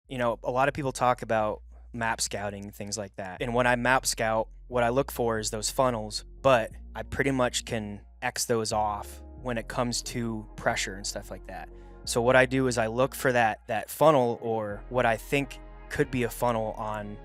a lot of people talk about map scouting, things like that. And when I map scout, what I look for is those funnels, but I pretty much can X those off when it comes to pressure and stuff like that. So what I do is I look for that funnel, or what I think could be a funnel on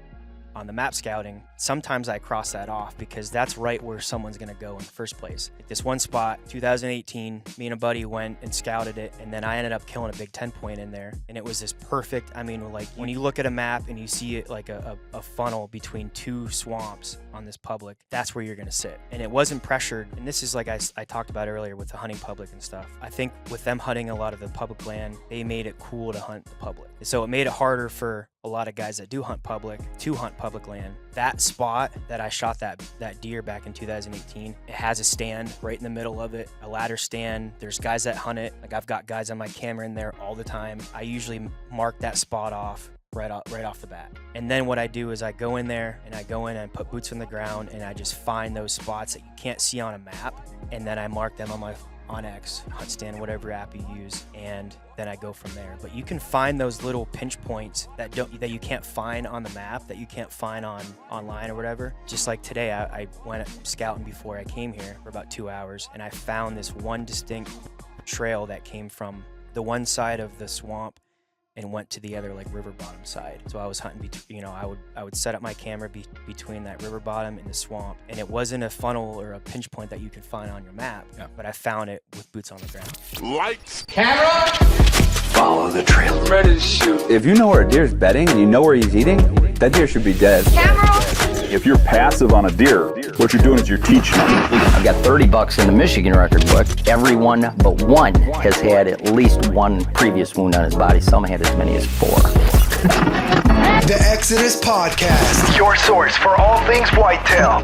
the map scouting. Sometimes I cross that off because that's right where someone's going to go in the first place. Like this one spot, 2018, me and a buddy went and scouted it, and then I ended up killing a big 10 point in there. And it was this perfect, like when you look at a map and you see it like a funnel between two swamps on this public, that's where you're going to sit. And it wasn't pressured. And this is like I talked about earlier with the hunting public and stuff. I think with them hunting a lot of the public land, they made it cool to hunt the public. So it made it harder for a lot of guys that do hunt public to hunt public land. That spot that I shot that deer back in 2018, it has a stand right in the middle of it, a ladder stand. There's guys that hunt it. Like I've got guys on my camera in there all the time. I usually mark that spot off right off the bat. And then what I do is I go in there and I go in and put boots on the ground and I just find those spots that you can't see on a map, and then I mark them on X, Hunt Stand, whatever app you use, and then I go from there. But you can find those little pinch points that you can't find on the map, that you can't find online or whatever. Just like today, I went scouting before I came here for about 2 hours, and I found this one distinct trail that came from the one side of the swamp and went to the other like river bottom side. So I was hunting I would set up my camera between that river bottom and the swamp, and it wasn't a funnel or a pinch point that you could find on your map, but I found it with boots on the ground. Lights, camera, follow the trail, ready to shoot. If you know where a deer's bedding and you know where he's eating, that deer should be dead. Camera. If you're passive on a deer, what you're doing is you're teaching them. I've got 30 bucks in the Michigan record book. Everyone but one has had at least one previous wound on his body. Some had as many as 4. The Exodus Podcast, your source for all things whitetail.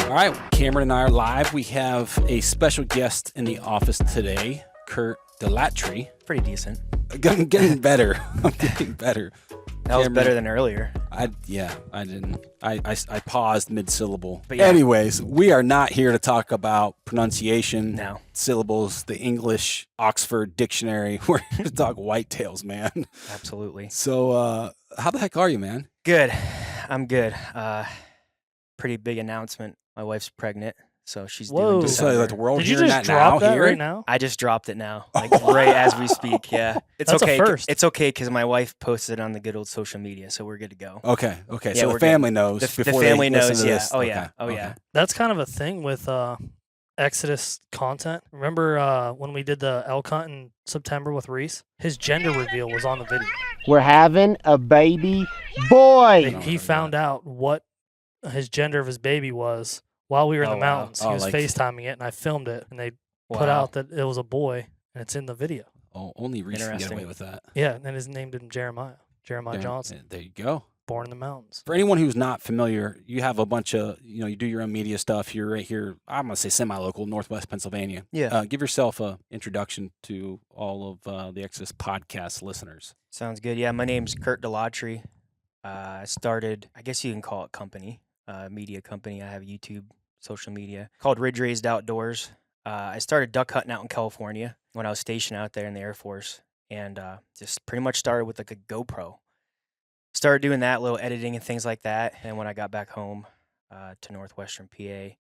All right, Cameron and I are live. We have a special guest in the office today, Curt Delattre. Pretty decent. I'm getting better. I'm getting better. That was better than earlier. I didn't. I paused mid-syllable. But yeah. Anyways, we are not here to talk about pronunciation, no. Syllables, the English Oxford Dictionary. We're here to talk whitetails, man. Absolutely. So, how the heck are you, man? Good. I'm good. Pretty big announcement. My wife's pregnant, so she's due in December. So, like, the world Did you hearing just that drop now? that Here? right now? I just dropped it now, like right as we speak. Yeah, it's That's okay. a first. It's okay because my wife posted it on the good old social media, so we're good to go. Okay. Yeah, So the family knows. The before family they listen knows. to Yeah. this. Oh Okay. yeah. Oh yeah. That's kind of a thing with Exodus content. Remember when we did the elk hunt in September with Reese? His gender reveal was on the video. We're having a baby boy. He found out what his gender of his baby was while we were in the mountains. He was FaceTiming it, and I filmed it, and they put out that it was a boy, and it's in the video. Oh, only Reese can get away with that. Yeah, and his named him Jeremiah Johnson. There you go. Born in the mountains. For anyone who's not familiar, you have a bunch of, you do your own media stuff. You're right here, I'm going to say semi-local, Northwest Pennsylvania. Yeah. Give yourself an introduction to all of the Exodus podcast listeners. Sounds good. Yeah, my name's Curt Delattre. I started, I guess you can call it company, media company. I have YouTube, social media, called Ridge Raised Outdoors. I started duck hunting out in California when I was stationed out there in the Air Force, and just pretty much started with like a GoPro. Started doing that, little editing and things like that. And when I got back home to northwestern PA,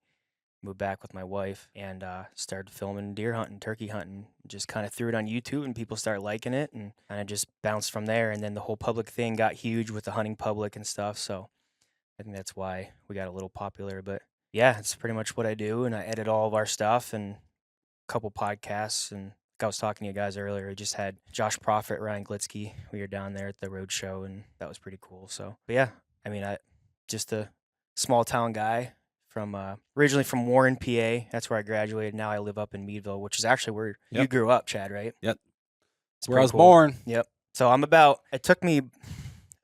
moved back with my wife and started filming deer hunting, turkey hunting. Just kind of threw it on YouTube and people started liking it and kind of just bounced from there. And then the whole public thing got huge with the hunting public and stuff. So I think that's why we got a little popular. But yeah, it's pretty much what I do. And I edit all of our stuff and a couple podcasts. And like I was talking to you guys earlier, I just had Josh Profit, Ryan Glitsky. We were down there at the road show and that was pretty cool. So, but yeah, I mean, I just a small town guy from originally from Warren, PA. That's where I graduated. Now I live up in Meadville, which is actually where you grew up, Chad, right? Yep. It's where I was cool. born. Yep. So it took me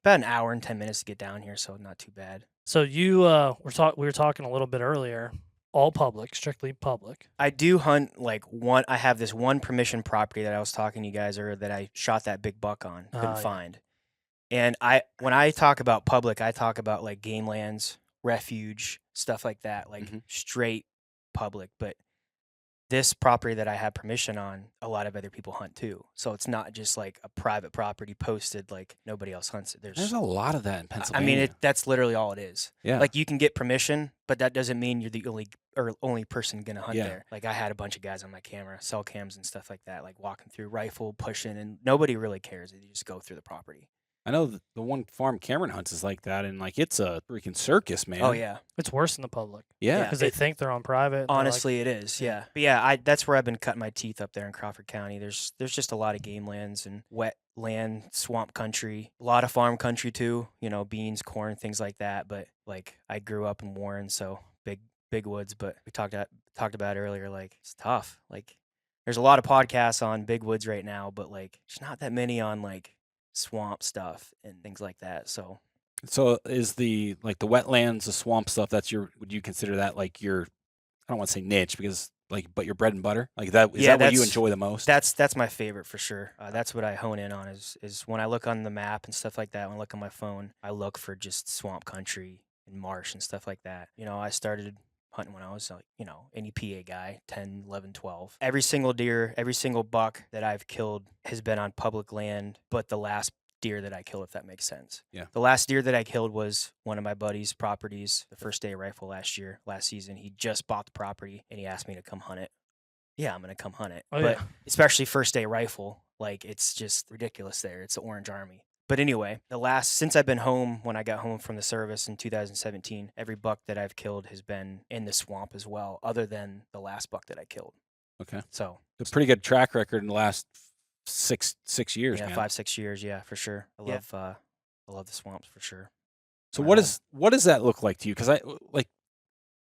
about an hour and 10 minutes to get down here, so not too bad. So you we were talking a little bit earlier. All public, strictly public. I do hunt I have this one permission property that I was talking to you guys earlier that I shot that big buck on, couldn't find. And when I talk about public, I talk about like game lands, refuge, stuff like that, like straight public. But this property that I have permission on, a lot of other people hunt too. So it's not just like a private property posted like nobody else hunts it. There's a lot of that in I Pennsylvania. mean, that's literally all it is. Yeah. Like you can get permission, but that doesn't mean you're the only person gonna hunt Yeah. there. Like I had a bunch of guys on my camera, cell cams and stuff like that, like walking through rifle, pushing, and nobody really cares. You just go through the property. I know the one farm Cameron hunts is like that, and like it's a freaking circus, man. Oh yeah, It's worse than the public. Yeah. Because they think they're on private. and they're like, honestly, it is. Yeah, but yeah, that's where I've been cutting my teeth up there in Crawford County. There's just a lot of game lands and wet land, swamp country, a lot of farm country too. You know, beans, corn, things like that. But like I grew up in Warren, so big woods. But we talked about earlier, like it's tough. Like there's a lot of podcasts on big woods right now, but like there's not that many on like swamp stuff and things like that. So is the wetlands, the swamp stuff, would you consider that like your, I don't want to say niche because but your bread and butter? Like that, is that what you enjoy the most? That's my favorite for sure. That's what I hone in on is when I look on the map and stuff like that, when I look on my phone, I look for just swamp country and marsh and stuff like that. You know, I started hunting when I was like, you know, an EPA guy, 10, 11, 12. Every single deer, every single buck that I've killed has been on public land, but the last deer that I killed, if that makes sense. Yeah. The last deer that I killed was one of my buddy's properties, the first day of rifle last season. He just bought the property and he asked me to come hunt it. Yeah, I'm going to come hunt it. Oh, but yeah. especially first day rifle, like it's just ridiculous there. It's the Orange Army. But anyway, since I've been home, when I got home from the service in 2017, every buck that I've killed has been in the swamp as well, other than the last buck that I killed. Okay. So a pretty good track record in the last six years, yeah, man. 5-6 years, yeah, for sure. I love the swamps for sure. So what does that look like to you? Because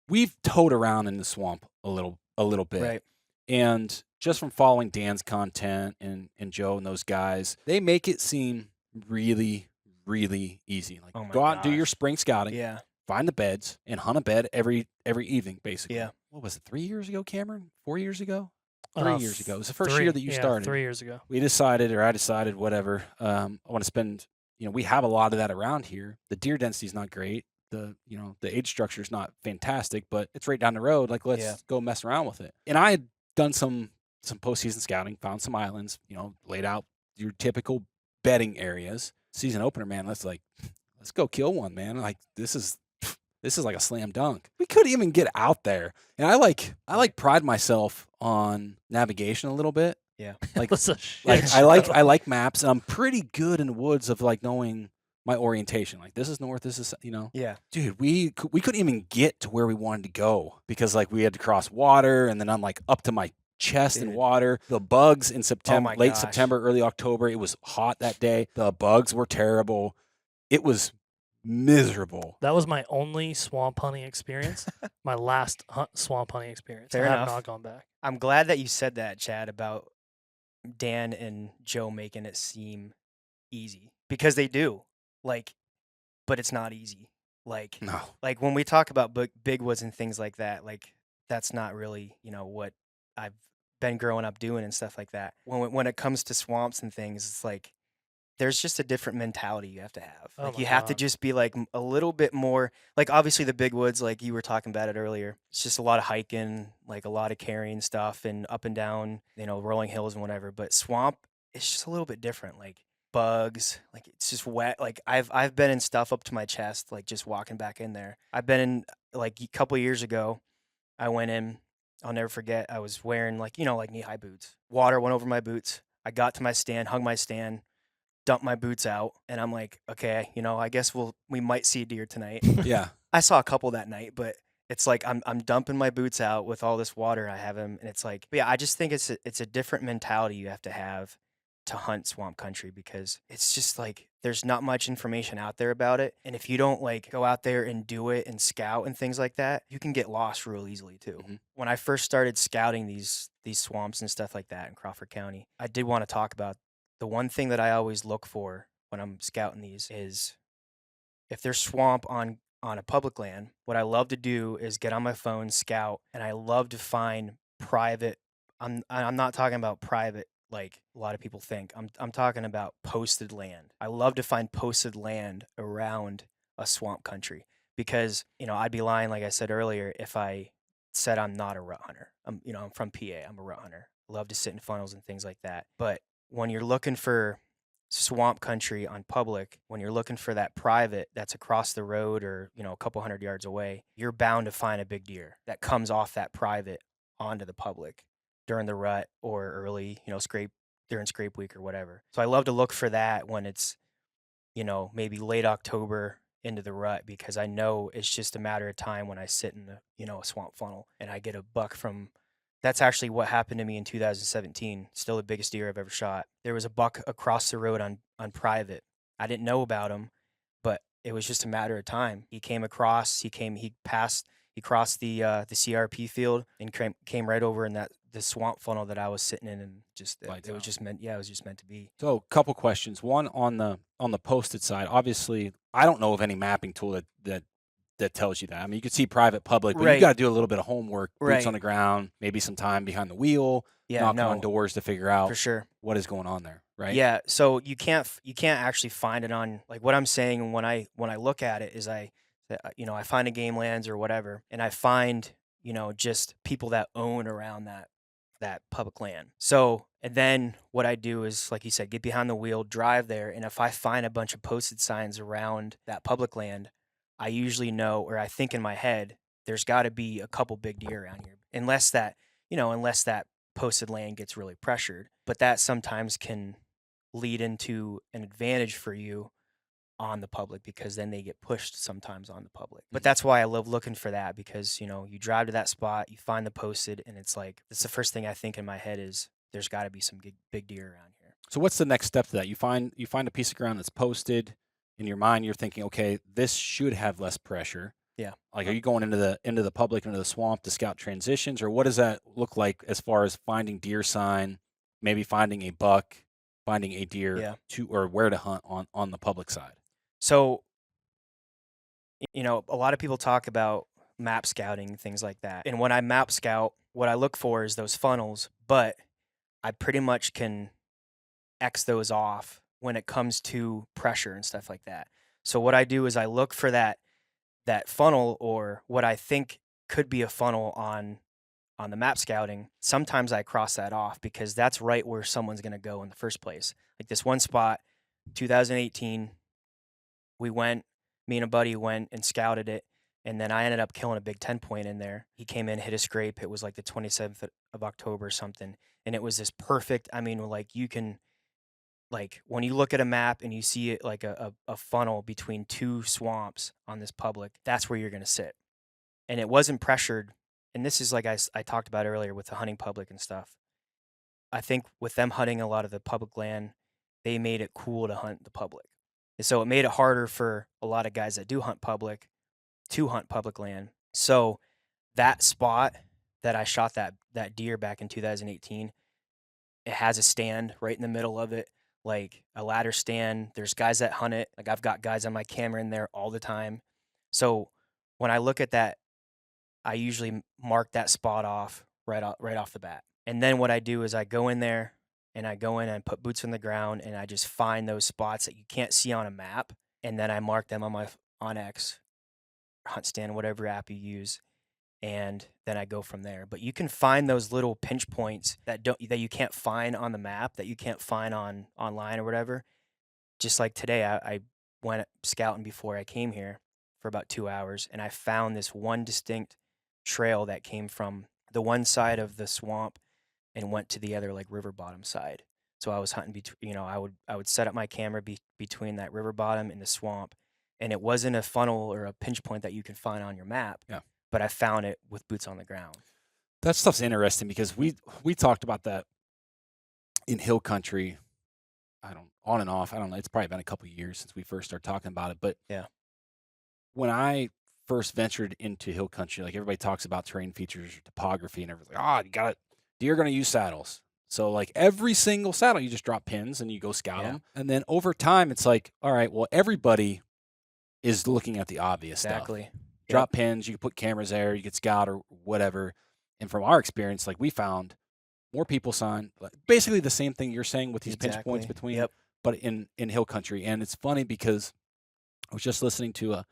we've towed around in the swamp a little bit, Right. And just from following Dan's content and Joe and those guys, they make it seem really, really easy. Like Oh my go out and do your gosh. spring scouting, Yeah. find the beds, and hunt a bed every evening, basically. Yeah. What was it? 3 years ago, Cameron? 4 years ago? 3 Uh, years ago. It was the first three- year that you yeah, started. 3 years ago. I decided, whatever. I want to spend, we have a lot of that around here. The deer density is not great. The age structure is not fantastic, but it's right down the road. Like, let's go mess around with it. And I had done some postseason scouting, found some islands, laid out your typical bedding areas. Season opener, man, let's go kill one, man. Like, this is like a slam dunk. We couldn't even get out there. And I pride myself on navigation a little bit. Yeah. Like, That's a like shit I show. like maps, and I'm pretty good in the woods of like knowing my orientation. Like, this is north, this is Yeah. Dude, we couldn't even get to where we wanted to go because like we had to cross water, and then I'm like up to my chest in Dude. water. The bugs in September, my late gosh. September, early October, it was hot that day. The bugs were terrible. It was miserable. That was my only swamp hunting experience. My last swamp hunting experience. Fair I have enough. not gone back. I'm glad that you said that, Chad, about Dan and Joe making it seem easy, because they do. Like, but it's not easy. Like, No. like when we talk about big woods and things like that, like that's not really, what I've been growing up doing and stuff like that. When it comes to swamps and things, it's like there's just a different mentality you have to have. Oh Like my you have to God. just be like a little bit more, like obviously the big woods, like you were talking about it earlier. It's just a lot of hiking, like a lot of carrying stuff and up and down, rolling hills and whatever. But swamp, it's just a little bit different. Like bugs, like it's just wet. Like I've been in stuff up to my chest, like just walking back in there. I've been in, like a couple of years ago, I went in, I'll never forget, I was wearing like knee-high boots. Water went over my boots. I got to my stand, hung my stand, dumped my boots out, and I'm like, okay, I guess we might see a deer tonight. Yeah. I saw a couple that night, but it's like I'm dumping my boots out with all this water I have them, and it's like, but yeah, I just think it's a different mentality you have to hunt swamp country, because it's just like there's not much information out there about it, and if you don't like go out there and do it and scout and things like that, you can get lost real easily too. Mhm. When I first started scouting these swamps and stuff like that in Crawford County, I did want to talk about the one thing that I always look for when I'm scouting these is if there's swamp on a public land. What I love to do is get on my phone, scout, and I love to find private. I'm not talking about private like a lot of people think. I'm talking about posted land. I love to find posted land around a swamp country, because I'd be lying, like I said earlier, if I said I'm not a rut hunter. I'm from PA. I'm a rut hunter. Love to sit in funnels and things like that. But when you're looking for swamp country on public, when you're looking for that private that's across the road or, a couple 100 yards away, you're bound to find a big deer that comes off that private onto the public during the rut or early, during scrape week or whatever. So I love to look for that when it's, maybe late October into the rut, because I know it's just a matter of time when I sit in a swamp funnel and I get a buck from. That's actually what happened to me in 2017. Still the biggest deer I've ever shot. There was a buck across the road on private. I didn't know about him, but it was just a matter of time. He came across. He crossed the CRP field and came right over in the swamp funnel that I was sitting in, and it was just meant to be. So, a couple questions. One on the posted side. Obviously, I don't know of any mapping tool that tells you that. I mean, you could see private, public, but you got to do a little bit of homework, boots on the ground, maybe some time behind the wheel, knocking on doors to figure out for sure what is going on there, right? Yeah. So you can't actually find it on, like, what I'm saying when I look at it is I find a game lands or whatever, and I find just people that own around that public land. So, and then what I do is, like you said, get behind the wheel, drive there, and if I find a bunch of posted signs around that public land, I usually know, or I think in my head, there's got to be a couple big deer around here, unless that posted land gets really pressured. But that sometimes can lead into an advantage for you on the public, because then they get pushed sometimes on the public. But that's why I love looking for that, because you drive to that spot, you find the posted, and it's the first thing I think in my head is there's got to be some big deer around here. So what's the next step to that? You find a piece of ground that's posted. In your mind, you're thinking, okay, this should have less pressure. Yeah. Like, are you going into the public, into the swamp to scout transitions, or what does that look like as far as finding deer sign, maybe finding a buck, finding a deer or where to hunt on the public side? So, a lot of people talk about map scouting, things like that. And when I map scout, what I look for is those funnels, but I pretty much can X those off when it comes to pressure and stuff like that. So what I do is I look for that funnel, or what I think could be a funnel on the map scouting. Sometimes I cross that off because that's right where someone's going to go in the first place. Like this one spot, 2018, me and a buddy went and scouted it, and then I ended up killing a big 10-point in there. He came in, hit a scrape. It was like the 27th of October or something, and it was this perfect, you can, when you look at a map and you see it like a funnel between two swamps on this public, that's where you're going to sit. And it wasn't pressured. And this is like I talked about earlier with the hunting public and stuff. I think with them hunting a lot of the public land, they made it cool to hunt the public. And so it made it harder for a lot of guys that do hunt public to hunt public land. So that spot that I shot that deer back in 2018, it has a stand right in the middle of it, like a ladder stand. There's guys that hunt it. Like, I've got guys on my camera in there all the time. So when I look at that, I usually mark that spot off right off the bat. And then what I do is I go in there and put boots on the ground, and I just find those spots that you can't see on a map, and then I mark them on my X, Hunt Stand, whatever app you use, and then I go from there. But you can find those little pinch points that you can't find on the map, that you can't find online or whatever. Just like today, I went scouting before I came here for about 2 hours, and I found this one distinct trail that came from the one side of the swamp and went to the other, like, river bottom side. So I was hunting between, I would set up my camera between that river bottom and the swamp, and it wasn't a funnel or a pinch point that you can find on your map. Yeah. But I found it with boots on the ground. That stuff's interesting because we talked about that in hill country. On and off. I don't know. It's probably been a couple of years since we first started talking about it. But yeah, when I first ventured into hill country, like, everybody talks about terrain features, topography, and everything. Deer are going to use saddles. So, like, every single saddle, you just drop pins and you go scout them. And then over time, it's like, all right, well, everybody is looking at the obvious stuff. Drop pins, you can put cameras there, you could scout or whatever. And from our experience, like, we found more people sign basically the same thing you're saying with these pinch points between, but in hill country. And it's funny because I was just listening to a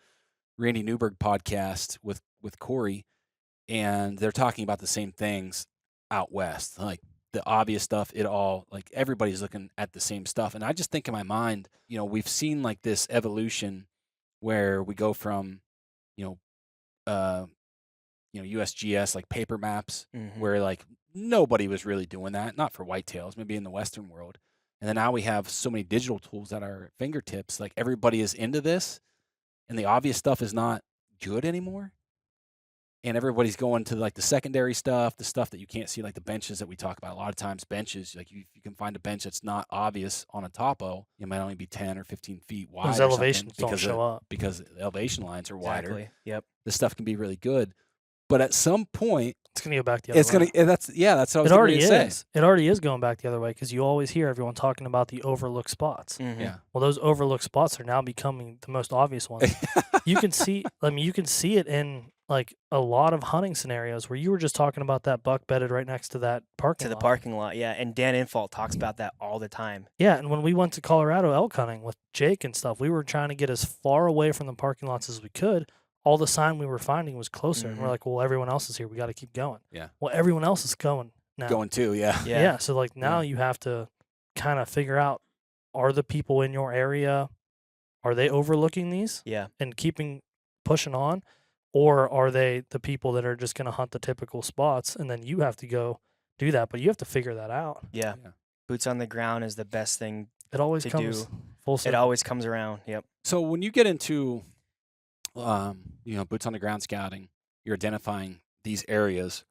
Randy Newberg podcast with Corey, and they're talking about the same things out west, like the obvious stuff. Like everybody's looking at the same stuff, and I just think in my mind, we've seen like this evolution where we go from, USGS, like paper maps, where like nobody was really doing that, not for whitetails, maybe in the Western world. And then now we have so many digital tools at our fingertips. Like everybody is into this, and the obvious stuff is not good anymore. And everybody's going to like the secondary stuff, the stuff that you can't see, like the benches that we talk about. A lot of times benches, like you can find a bench that's not obvious on a topo. It might only be 10 or 15 feet wide. Those elevations don't show up. Because the elevation lines are wider. Exactly. Yep. This stuff can be really good. But at some point, it's going to go back the other way. That's what I was It already say. is. It already is going back the other way because you always hear everyone talking about the overlooked spots. Yeah. Well, those overlooked spots are now becoming the most obvious ones. You can see it in like a lot of hunting scenarios where you were just talking about that buck bedded right next to that parking lot. To the parking lot, yeah. And Dan Infalt talks about that all the time. Yeah, and when we went to Colorado elk hunting with Jake and stuff, we were trying to get as far away from the parking lots as we could. All the sign we were finding was closer. And we're like, well, everyone else is here. We got to keep going. Yeah. Well, everyone else is going now. Going too, yeah. Yeah. So like now you have to kind of figure out, are the people in your area, are they overlooking these? Yeah. And pushing on? Or are they the people that are just going to hunt the typical spots? And then you have to go do that. But you have to figure that out. Yeah. Boots on the ground is the best thing It always to comes do. full circle. It always comes around. Yep. So when you get into boots on the ground scouting, you're identifying these areas.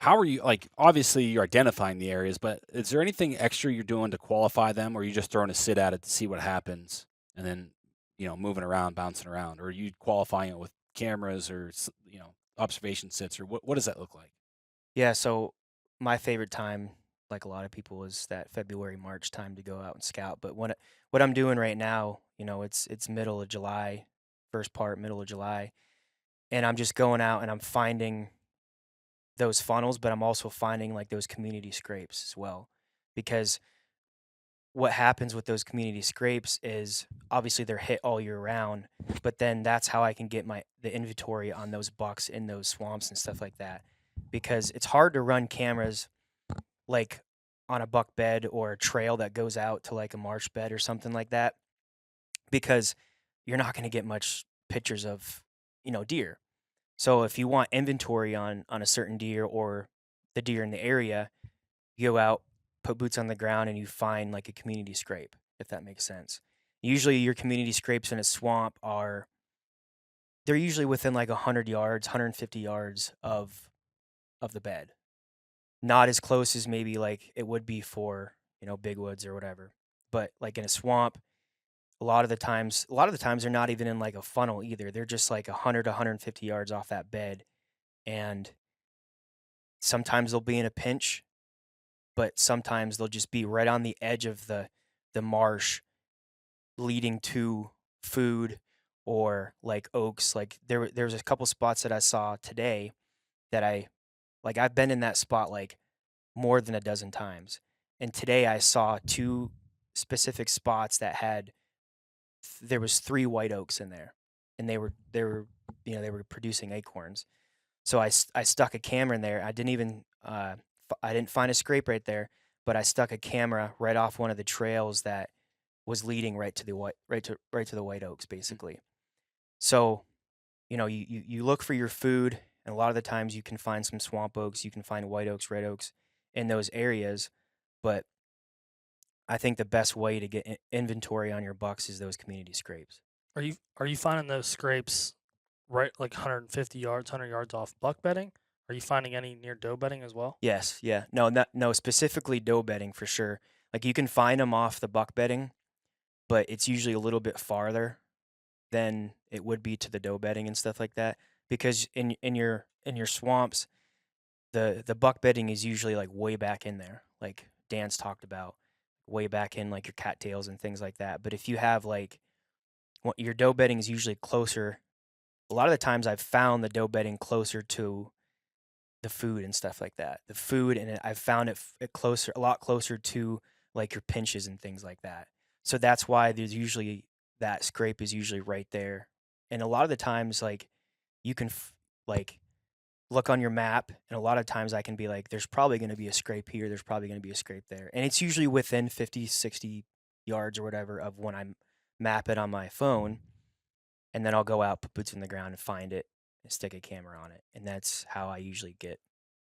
How are you, like, obviously you're identifying the areas, but is there anything extra you're doing to qualify them, or are you just throwing a sit at it to see what happens and then, moving around, bouncing around? Or are you qualifying it with cameras or, observation sits, or what does that look like? Yeah, so my favorite time, like a lot of people, is that February, March time to go out and scout. But what I'm doing right now, it's middle of July, middle of July, and I'm just going out and I'm finding those funnels, but I'm also finding like those community scrapes as well. Because what happens with those community scrapes is obviously they're hit all year round, but then that's how I can get the inventory on those bucks in those swamps and stuff like that. Because it's hard to run cameras like on a buck bed or a trail that goes out to like a marsh bed or something like that, because you're not going to get much pictures of, deer. So if you want inventory on a certain deer or the deer in the area, you go out, put boots on the ground, and you find like a community scrape, if that makes sense. Usually your community scrapes in a swamp they're usually within like 100 yards, 150 yards of the bed. Not as close as maybe like it would be for, big woods or whatever. But like in a swamp, a lot of the times they're not even in like a funnel either. They're just like 100 to 150 yards off that bed. And sometimes they'll be in a pinch, but sometimes they'll just be right on the edge of the marsh leading to food or like oaks. Like there's a couple spots that I saw today that I've been in that spot like more than a dozen times. And today I saw two specific spots that there was 3 white oaks in there, and they were producing acorns. So I stuck a camera in there. I didn't find a scrape right there, but I stuck a camera right off one of the trails that was leading right to the white oaks, basically. So, you look for your food, and a lot of the times you can find some swamp oaks, you can find white oaks, red oaks in those areas, but I think the best way to get inventory on your bucks is those community scrapes. Are you finding those scrapes right like 150 yards, 100 yards off buck bedding? Are you finding any near doe bedding as well? Yes, yeah. No, specifically doe bedding for sure. Like you can find them off the buck bedding, but it's usually a little bit farther than it would be to the doe bedding and stuff like that. Because in your swamps, the buck bedding is usually like way back in there, like Dan's talked about, way back in like your cattails and things like that. But if you have like your doe bedding is usually closer. A lot of the times I've found the doe bedding closer to the food and stuff like that. The food, and I've found it a lot closer to like your pinches and things like that. So that's why there's usually that scrape is usually right there. And a lot of the times, like you can look on your map, and a lot of times I can be like, there's probably going to be a scrape here, there's probably going to be a scrape there. And it's usually within 50, 60 yards or whatever of when I map it on my phone. And then I'll go out, put boots in the ground, and find it and stick a camera on it. And that's how I usually get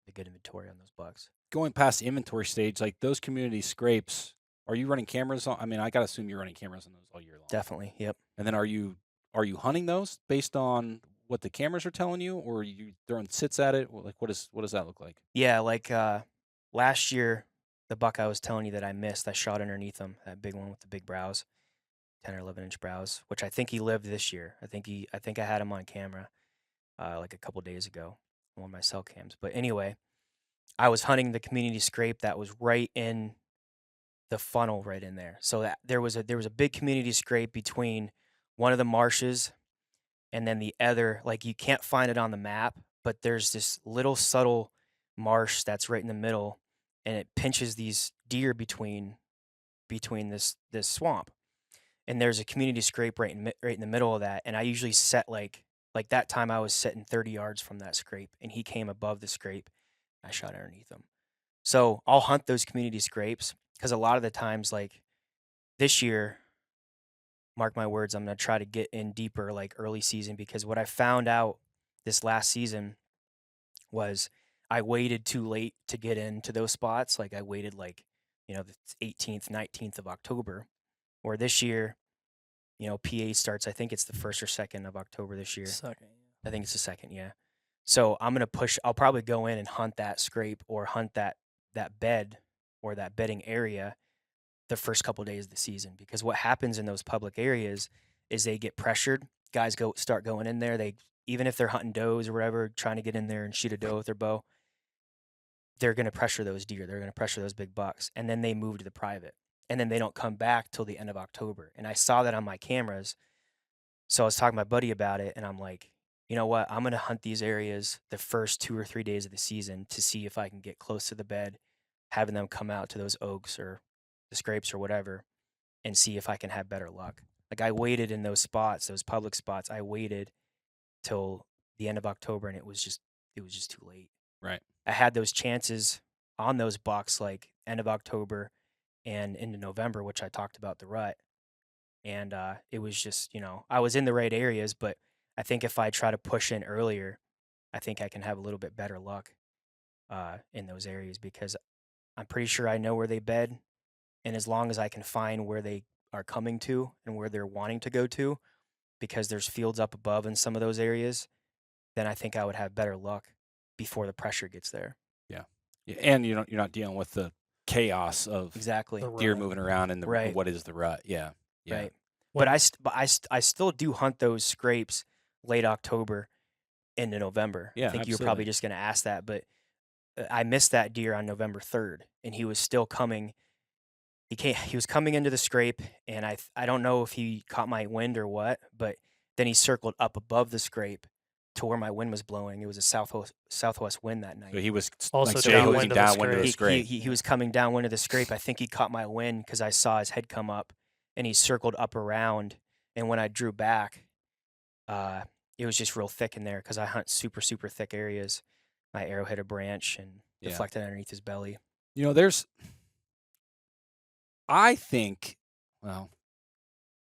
a good inventory on those bucks. Going past the inventory stage, like those community scrapes, are you running cameras on? I mean, I got to assume you're running cameras on those all year long. Definitely, yep. And then are you hunting those based on what the cameras are telling you, or are you throwing sits at it? Like, what does that look like? Yeah, like last year, the buck I was telling you that I missed, I shot underneath him, that big one with the big brows, 10 or 11 inch brows, which I think he lived this year. I think I had him on camera like a couple days ago on one of my cell cams. But anyway, I was hunting the community scrape that was right in the funnel right in there. So that there was a big community scrape between one of the marshes and then the other, like you can't find it on the map, but there's this little subtle marsh that's right in the middle, and it pinches these deer between this swamp. And there's a community scrape right in the middle of that, and I usually set like that time I was sitting 30 yards from that scrape, and he came above the scrape. I shot underneath him. So I'll hunt those community scrapes because a lot of the times, like this year, mark my words, I'm going to try to get in deeper like early season, because what I found out this last season was I waited too late to get into those spots. Like I waited like, the 18th, 19th of October, or this year, PA starts, I think it's the 1st or 2nd of October this year. Second. I think it's the 2nd, yeah. So I'm going to I'll probably go in and hunt that scrape or hunt that bed or that bedding area the first couple of days of the season, because what happens in those public areas is they get pressured. Guys start going in there. Even if they're hunting does or whatever, trying to get in there and shoot a doe with their bow, they're going to pressure those deer. They're going to pressure those big bucks, and then they move to the private, and then they don't come back till the end of October. And I saw that on my cameras. So I was talking to my buddy about it, and I'm like, you know what? I'm going to hunt these areas the first 2 or 3 days of the season to see if I can get close to the bed, having them come out to those oaks or the scrapes or whatever, and see if I can have better luck. Like I waited in those spots, those public spots. I waited till the end of October, and it was just too late. Right. I had those chances on those bucks like end of October and into November, which I talked about the rut. And it was just, I was in the right areas, but I think if I try to push in earlier, I think I can have a little bit better luck in those areas, because I'm pretty sure I know where they bed. And as long as I can find where they are coming to and where they're wanting to go to, because there's fields up above in some of those areas, then I think I would have better luck before the pressure gets there. Yeah. And you're not dealing with the chaos of exactly deer moving around and right. What is the rut. Yeah. Right. But I still do hunt those scrapes late October into November. Yeah, I think absolutely. you were probably just going to ask that, but I missed that deer on November 3rd, and he was still coming. He was coming into the scrape, and I don't know if he caught my wind or what, but then he circled up above the scrape to where my wind was blowing. It was a southwest wind that night. So he was also like downwind downwind of of the scrape. He was coming downwind of the scrape. I think he caught my wind because I saw his head come up, and he circled up around. And when I drew back, it was just real thick in there because I hunt super, super thick areas. My arrow hit a branch and deflected underneath his belly. I think, well,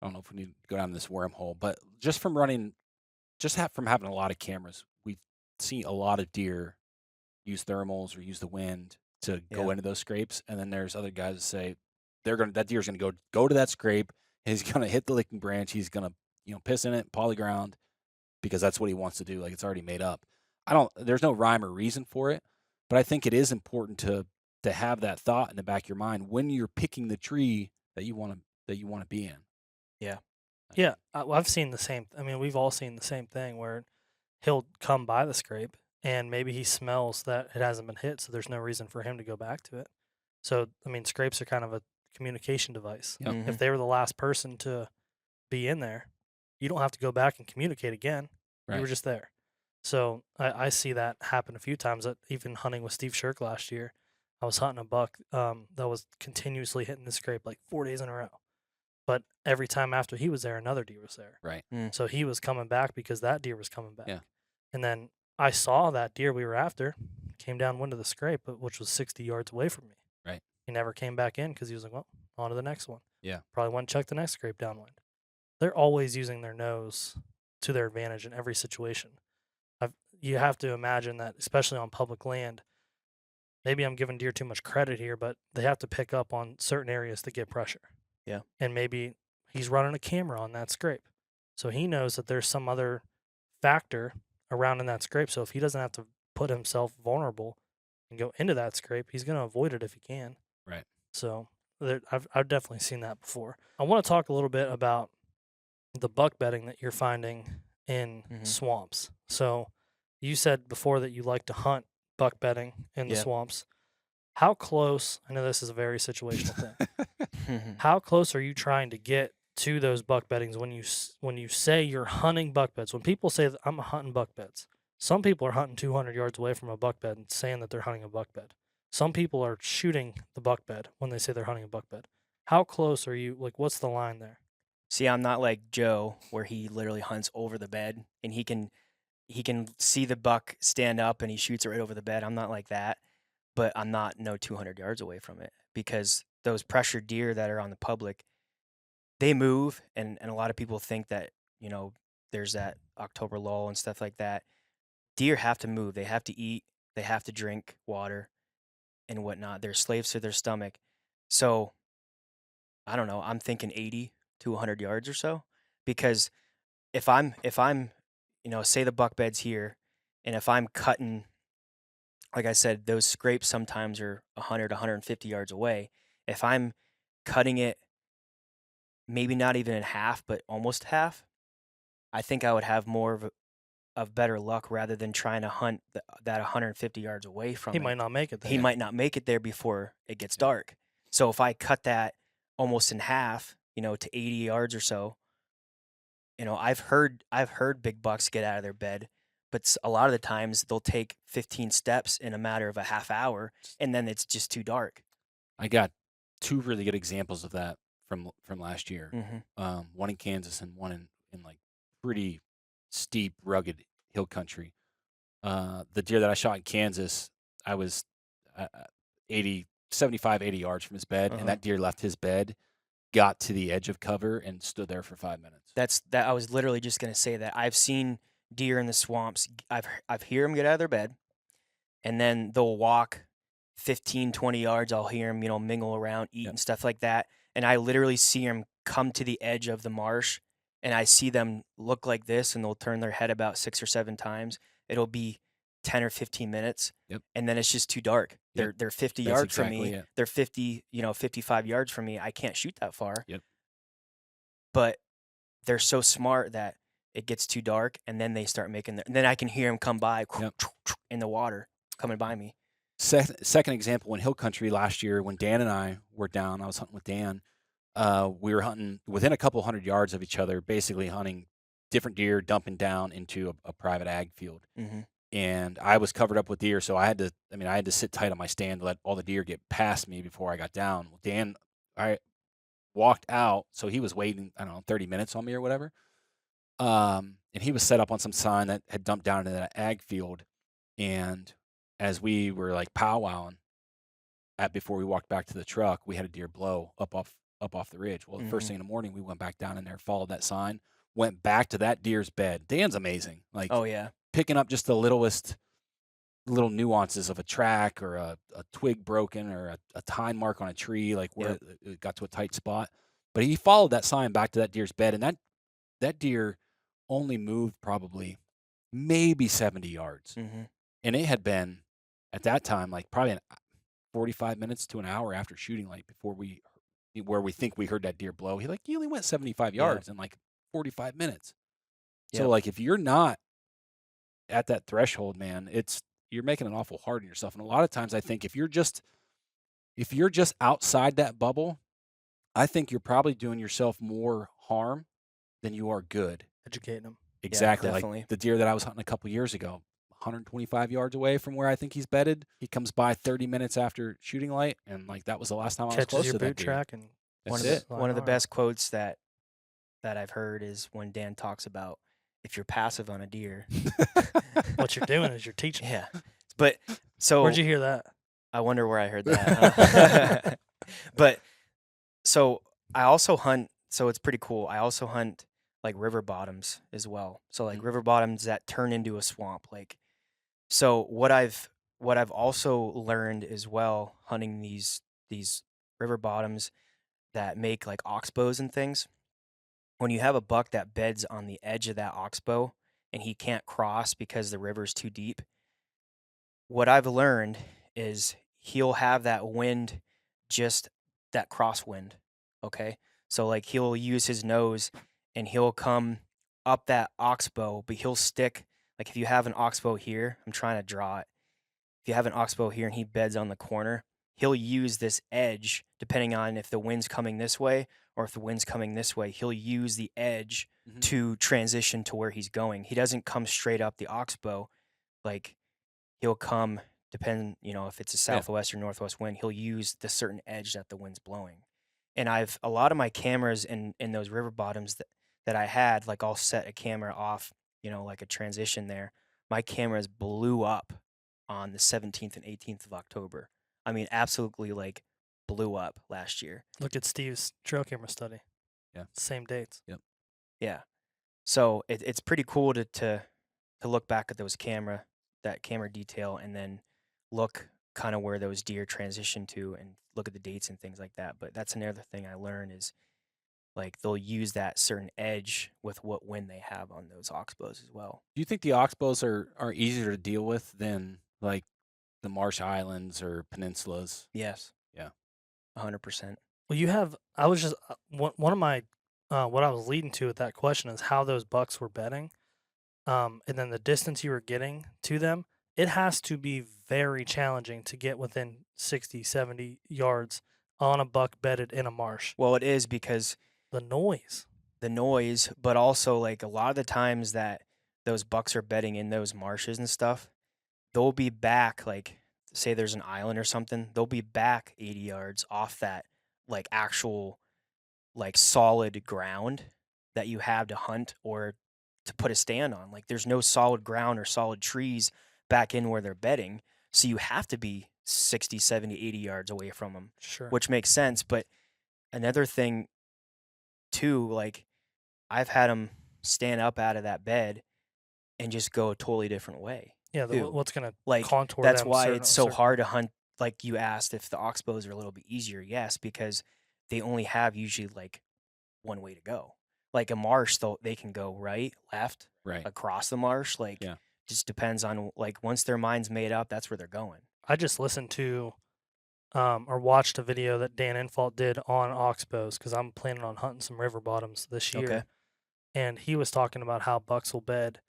I don't know if we need to go down this wormhole, but just from having a lot of cameras, we see a lot of deer use thermals or use the wind to go into those scrapes. And then there's other guys that say that deer's going to go to that scrape. He's going to hit the licking branch. He's going to, piss in it, paw the ground, because that's what he wants to do. Like, it's already made up. There's no rhyme or reason for it, but I think it is important to have that thought in the back of your mind when you're picking the tree that you want to be in. Yeah. Yeah, I've seen the same. I mean, we've all seen the same thing where he'll come by the scrape and maybe he smells that it hasn't been hit, so there's no reason for him to go back to it. So, I mean, scrapes are kind of a communication device. Yep. Mm-hmm. If they were the last person to be in there, you don't have to go back and communicate again. Right. You were just there. So I see that happen a few times. Even hunting with Steve Shirk last year, I was hunting a buck that was continuously hitting the scrape like 4 days in a row. But every time after he was there, another deer was there. Right. So he was coming back because that deer was coming back. Yeah. And then I saw that deer we were after came downwind of the scrape, which was 60 yards away from me. Right. He never came back in because he was like, well, on to the next one. Yeah. Probably went and check the next scrape downwind. They're always using their nose to their advantage in every situation. You have to imagine that, especially on public land, maybe I'm giving deer too much credit here, but they have to pick up on certain areas to get pressure. Yeah. And maybe he's running a camera on that scrape. So he knows that there's some other factor around in that scrape. So if he doesn't have to put himself vulnerable and go into that scrape, he's going to avoid it if he can. Right. So I've definitely seen that before. I want to talk a little bit about the buck bedding that you're finding in swamps. So you said before that you like to hunt buck bedding in the swamps. How close, I know this is a very situational thing. How close are you trying to get to those buck beddings when you say you're hunting buck beds? When people say that I'm hunting buck beds, some people are hunting 200 yards away from a buck bed and saying that they're hunting a buck bed. Some people are shooting the buck bed when they say they're hunting a buck bed. How close are you? Like, what's the line there? See, I'm not like Joe, where he literally hunts over the bed and he can see the buck stand up and he shoots it right over the bed. I'm not like that, but I'm not 200 yards away from it, because those pressured deer that are on the public, they move, and a lot of people think that, there's that October lull and stuff like that. Deer have to move. They have to eat. They have to drink water and whatnot. They're slaves to their stomach. So I don't know. I'm thinking 80 to 100 yards or so, because if I'm say the buck bed's here, and if I'm cutting, like I said, those scrapes sometimes are 100, 150 yards away. If I'm cutting it, maybe not even in half, but almost half, I think I would have more of better luck rather than trying to hunt that 150 yards away from He it. might not make it there. He might not make it there before it gets dark. So if I cut that almost in half, to 80 yards or so, I've heard big bucks get out of their bed, but a lot of the times they'll take 15 steps in a matter of a half hour, and then it's just too dark. I got two really good examples of that from last year. Mm-hmm. One in Kansas and one in like pretty steep, rugged hill country. The deer that I shot in Kansas, I was 75, 80 yards from his bed, and that deer left his bed, got to the edge of cover, and stood there for 5 minutes. I was literally just going to say that. I've seen deer in the swamps. I've hear them get out of their bed, and then they'll walk 15, 20 yards. I'll hear them, mingle around, eat and stuff like that. And I literally see them come to the edge of the marsh, and I see them look like this, and they'll turn their head about 6 or 7 times. It'll be 10 or 15 minutes, and then it's just too dark. They're 50 yards from me. It. They're 50, 55 yards from me. I can't shoot that far. Yep. But they're so smart that it gets too dark, and then they start making and then I can hear them come by in the water coming by me. Second example, in hill country last year, when Dan and I were down, I was hunting with Dan. We were hunting within a couple hundred yards of each other, basically hunting different deer, dumping down into a private ag field. Mm-hmm. And I was covered up with deer, so I had to sit tight on my stand to let all the deer get past me before I got down. Dan, I walked out, so he was waiting, 30 minutes on me or whatever. And he was set up on some sign that had dumped down into that ag field. And as we were like powwowing before we walked back to the truck, we had a deer blow up off the ridge. Well, the first thing in the morning, we went back down in there, followed that sign, went back to that deer's bed. Dan's amazing. Like, oh yeah, picking up just the littlest little nuances of a track or a twig broken or a tine mark on a tree, like where it got to a tight spot. But he followed that sign back to that deer's bed, and that deer only moved probably maybe 70 yards. Mm-hmm. And it had been, at that time, like probably 45 minutes to an hour after shooting light where we think we heard that deer blow. He only went 75 yards in like 45 minutes. So like, if you're not at that threshold, man, you're making it awful hard on yourself. And a lot of times I think if you're just outside that bubble, I think you're probably doing yourself more harm than you are good. Educating them. Exactly. Yeah, definitely. Like the deer that I was hunting a couple years ago, 125 yards away from where I think he's bedded. He comes by 30 minutes after shooting light, and like that was the last time I was close Catches to your that boot deer. track, and That's it. One of the best quotes that I've heard is when Dan talks about, if you're passive on a deer, What you're doing is you're teaching. yeah. But so Where'd you hear that? I wonder where I heard that. But so I also hunt. So it's pretty cool. I also hunt like river bottoms as well. So like river bottoms that turn into a swamp. Like, so what I've also learned as well hunting these river bottoms that make like oxbows and things. When you have a buck that beds on the edge of that oxbow and he can't cross because the river's too deep, what I've learned is he'll have that wind, just that crosswind. Okay. So like he'll use his nose and he'll come up that oxbow, but he'll stick, like if you have an oxbow here, I'm trying to draw it. If you have an oxbow here and he beds on the corner, he'll use this edge, depending on if the wind's coming this way or if the wind's coming this way, he'll use the edge to transition to where he's going. He doesn't come straight up the oxbow. Like he'll come, depending, if it's a southwest or northwest wind, he'll use the certain edge that the wind's blowing. And a lot of my cameras in those river bottoms that I had, like I'll set a camera off, like a transition there. My cameras blew up on the 17th and 18th of October. I mean, absolutely like blew up last year. Look at Steve's trail camera study. Yeah. Same dates. Yep. Yeah. So it's pretty cool to look back at that camera detail, and then look kind of where those deer transition to and look at the dates and things like that. But that's another thing I learned is like they'll use that certain edge with what wind they have on those oxbows as well. Do you think the oxbows are easier to deal with than like the marsh islands or peninsulas? Yes. Yeah. 100%. Well, I was just one of my what I was leading to with that question is how those bucks were bedding, and then the distance you were getting to them. It has to be very challenging to get within 60, 70 yards on a buck bedded in a marsh. Well, it is because the noise, but also like a lot of the times that those bucks are bedding in those marshes and stuff, they'll be back, like say there's an island or something, they'll be back 80 yards off that like actual like solid ground that you have to hunt or to put a stand on. Like there's no solid ground or solid trees back in where they're bedding. So you have to be 60, 70, 80 yards away from them. Sure. Which makes sense. But another thing too, like I've had them stand up out of that bed and just go a totally different way. Yeah, what's going to like contour that's them why it's so hard to hunt. Like you asked if the oxbows are a little bit easier. Yes, because they only have usually like one way to go. Like a marsh, they can go right, left, across the marsh. Like just depends on like once their mind's made up, that's where they're going. I just listened to or watched a video that Dan Infalt did on oxbows because I'm planning on hunting some river bottoms this year. Okay. And he was talking about how bucks will bed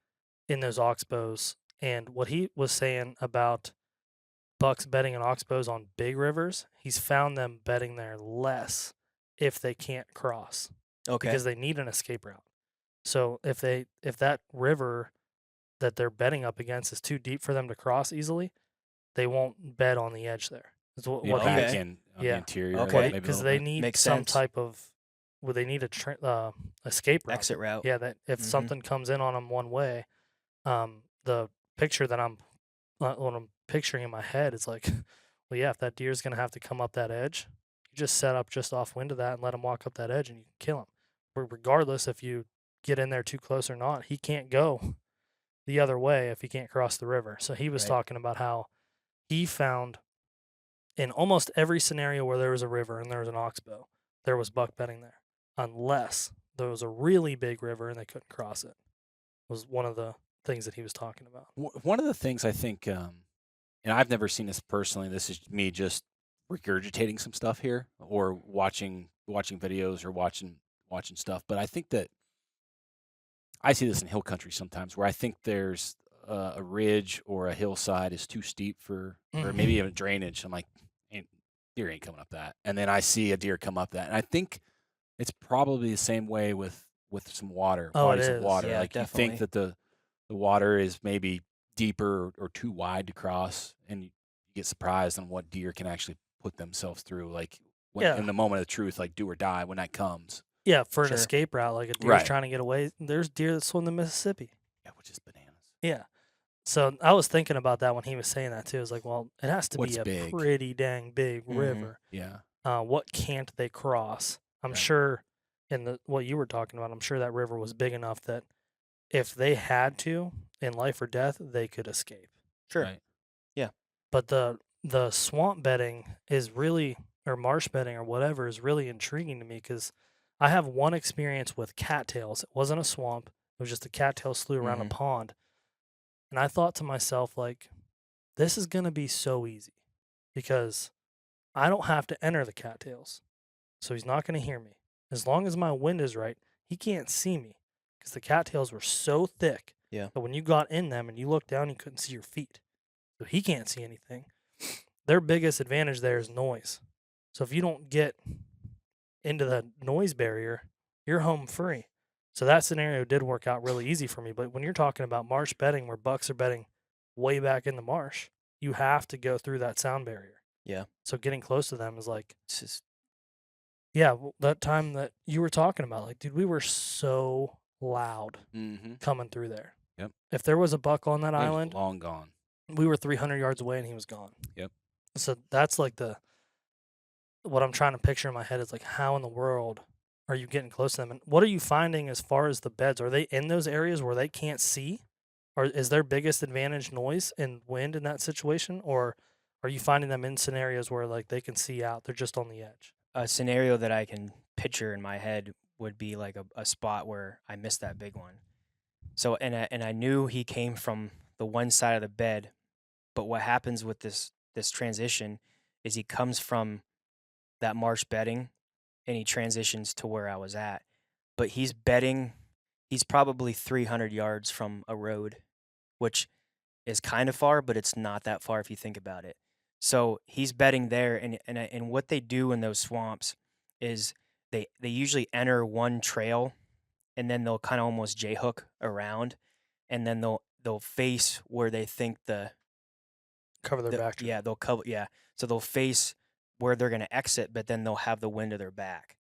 in those oxbows. And what he was saying about bucks bedding in oxbows on big rivers, he's found them bedding there less if they can't cross. Okay. Because they need an escape route. So if that river that they're bedding up against is too deep for them to cross easily, they won't bed on the edge there. That's what back in on the interior. Okay. Because they need some type of, they need a escape route. Exit route. Yeah, that if something comes in on them one way, the picture that what I'm picturing in my head is like, well, yeah, if that deer's going to have to come up that edge, you just set up just off wind of that and let him walk up that edge and you can kill him. Regardless if you get in there too close or not, he can't go the other way if he can't cross the river. So he was talking about how he found in almost every scenario where there was a river and there was an oxbow, there was buck bedding there, unless there was a really big river and they couldn't cross it. Was one of the things that he was talking about. One of the things I think, and I've never seen this personally, this is me just regurgitating some stuff here or watching videos or watching stuff, but I think that I see this in hill country sometimes where I think there's a ridge or a hillside is too steep for or maybe even drainage. I'm like, deer ain't coming up that. And then I see a deer come up that. And I think it's probably the same way with some water, bodies of water. Yeah, like definitely. you think that the water is maybe deeper or too wide to cross, and you get surprised on what deer can actually put themselves through. Like in the moment of truth, like do or die when that comes. Yeah, for an Sure. escape route, like a deer's Right. trying to get away. There's deer that swim the Mississippi. Yeah, which is bananas. Yeah. So I was thinking about that when he was saying that too. I was like, well, it has to What's be a big? pretty dang big Mhm. river. Yeah. What can't they cross? I'm Right. sure in what you were talking about, I'm sure that river was big enough that if they had to, in life or death, they could escape. Sure. Right. But the swamp bedding is really, or marsh bedding or whatever, is really intriguing to me because I have one experience with cattails. It wasn't a swamp. It was just the cattails flew around a Mhm. pond. And I thought to myself, like, this is going to be so easy because I don't have to enter the cattails. So he's not going to hear me. As long as my wind is right, he can't see me because the cattails were so thick Yeah. that when you got in them and you looked down, you couldn't see your feet. So he can't see anything. Their biggest advantage there is noise. So if you don't get into the noise barrier, you're home free. So that scenario did work out really easy for me. But when you're talking about marsh bedding where bucks are bedding way back in the marsh, you have to go through that sound barrier. Yeah. So getting close to them is like, It's just yeah, that time that you were talking about, like, dude, we were so loud Mm-hmm. coming through there. Yep. If there was a buck on that island, long gone. we were 300 yards away and he was gone. Yep. So that's like what I'm trying to picture in my head is like, how in the world are you getting close to them? And what are you finding as far as the beds? Are they in those areas where they can't see? Or is their biggest advantage noise and wind in that situation? Or are you finding them in scenarios where like they can see out? They're just on the edge. a scenario that I can picture in my head would be like a spot where I missed that big one. So and I knew he came from the one side of the bed, but what happens with this transition is he comes from that marsh bedding and he transitions to where I was at. But he's probably 300 yards from a road, which is kind of far, but it's not that far if you think about it. So he's bedding there, and what they do in those swamps is they usually enter one trail, and then they'll kind of almost J-hook around, and then they'll face where they think Cover their back. yeah, they'll cover, yeah. So they'll face where they're going to exit, but then they'll have the wind to their back.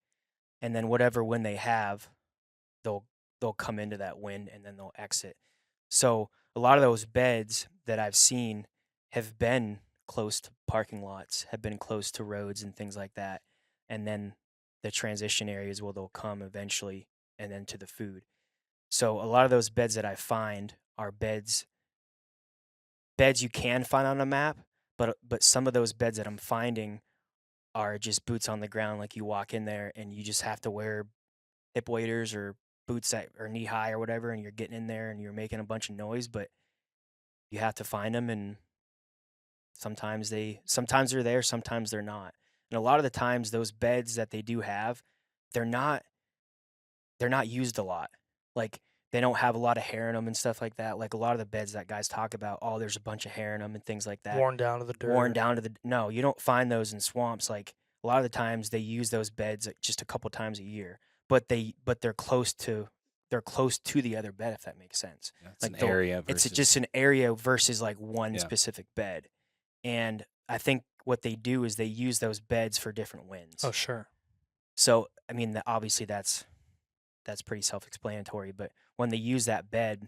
And then whatever wind they have, they'll come into that wind and then they'll exit. So a lot of those beds that I've seen have been close to parking lots, have been close to roads and things like that. And then the transition areas where they'll come eventually and then to the food. So a lot of those beds that I find are beds you can find on a map, but some of those beds that I'm finding are just boots on the ground. Like you walk in there and you just have to wear hip waders or boots that are knee high or whatever, and you're getting in there and you're making a bunch of noise, but you have to find them, and sometimes they're there, sometimes they're not. And a lot of the times those beds that they do have, they're not used a lot. Like they don't have a lot of hair in them and stuff like that. Like a lot of the beds that guys talk about, oh, there's a bunch of hair in them and things like that. Worn down to the dirt. No, you don't find those in swamps. Like a lot of the times they use those beds like, just a couple times a year, but they're close to the other bed, if that makes sense. Yeah, it's Like an area versus... It's just an area versus like one Yeah. specific bed. And I think what they do is they use those beds for different winds. Oh, sure. So, I mean, obviously that's pretty self-explanatory, but when they use that bed,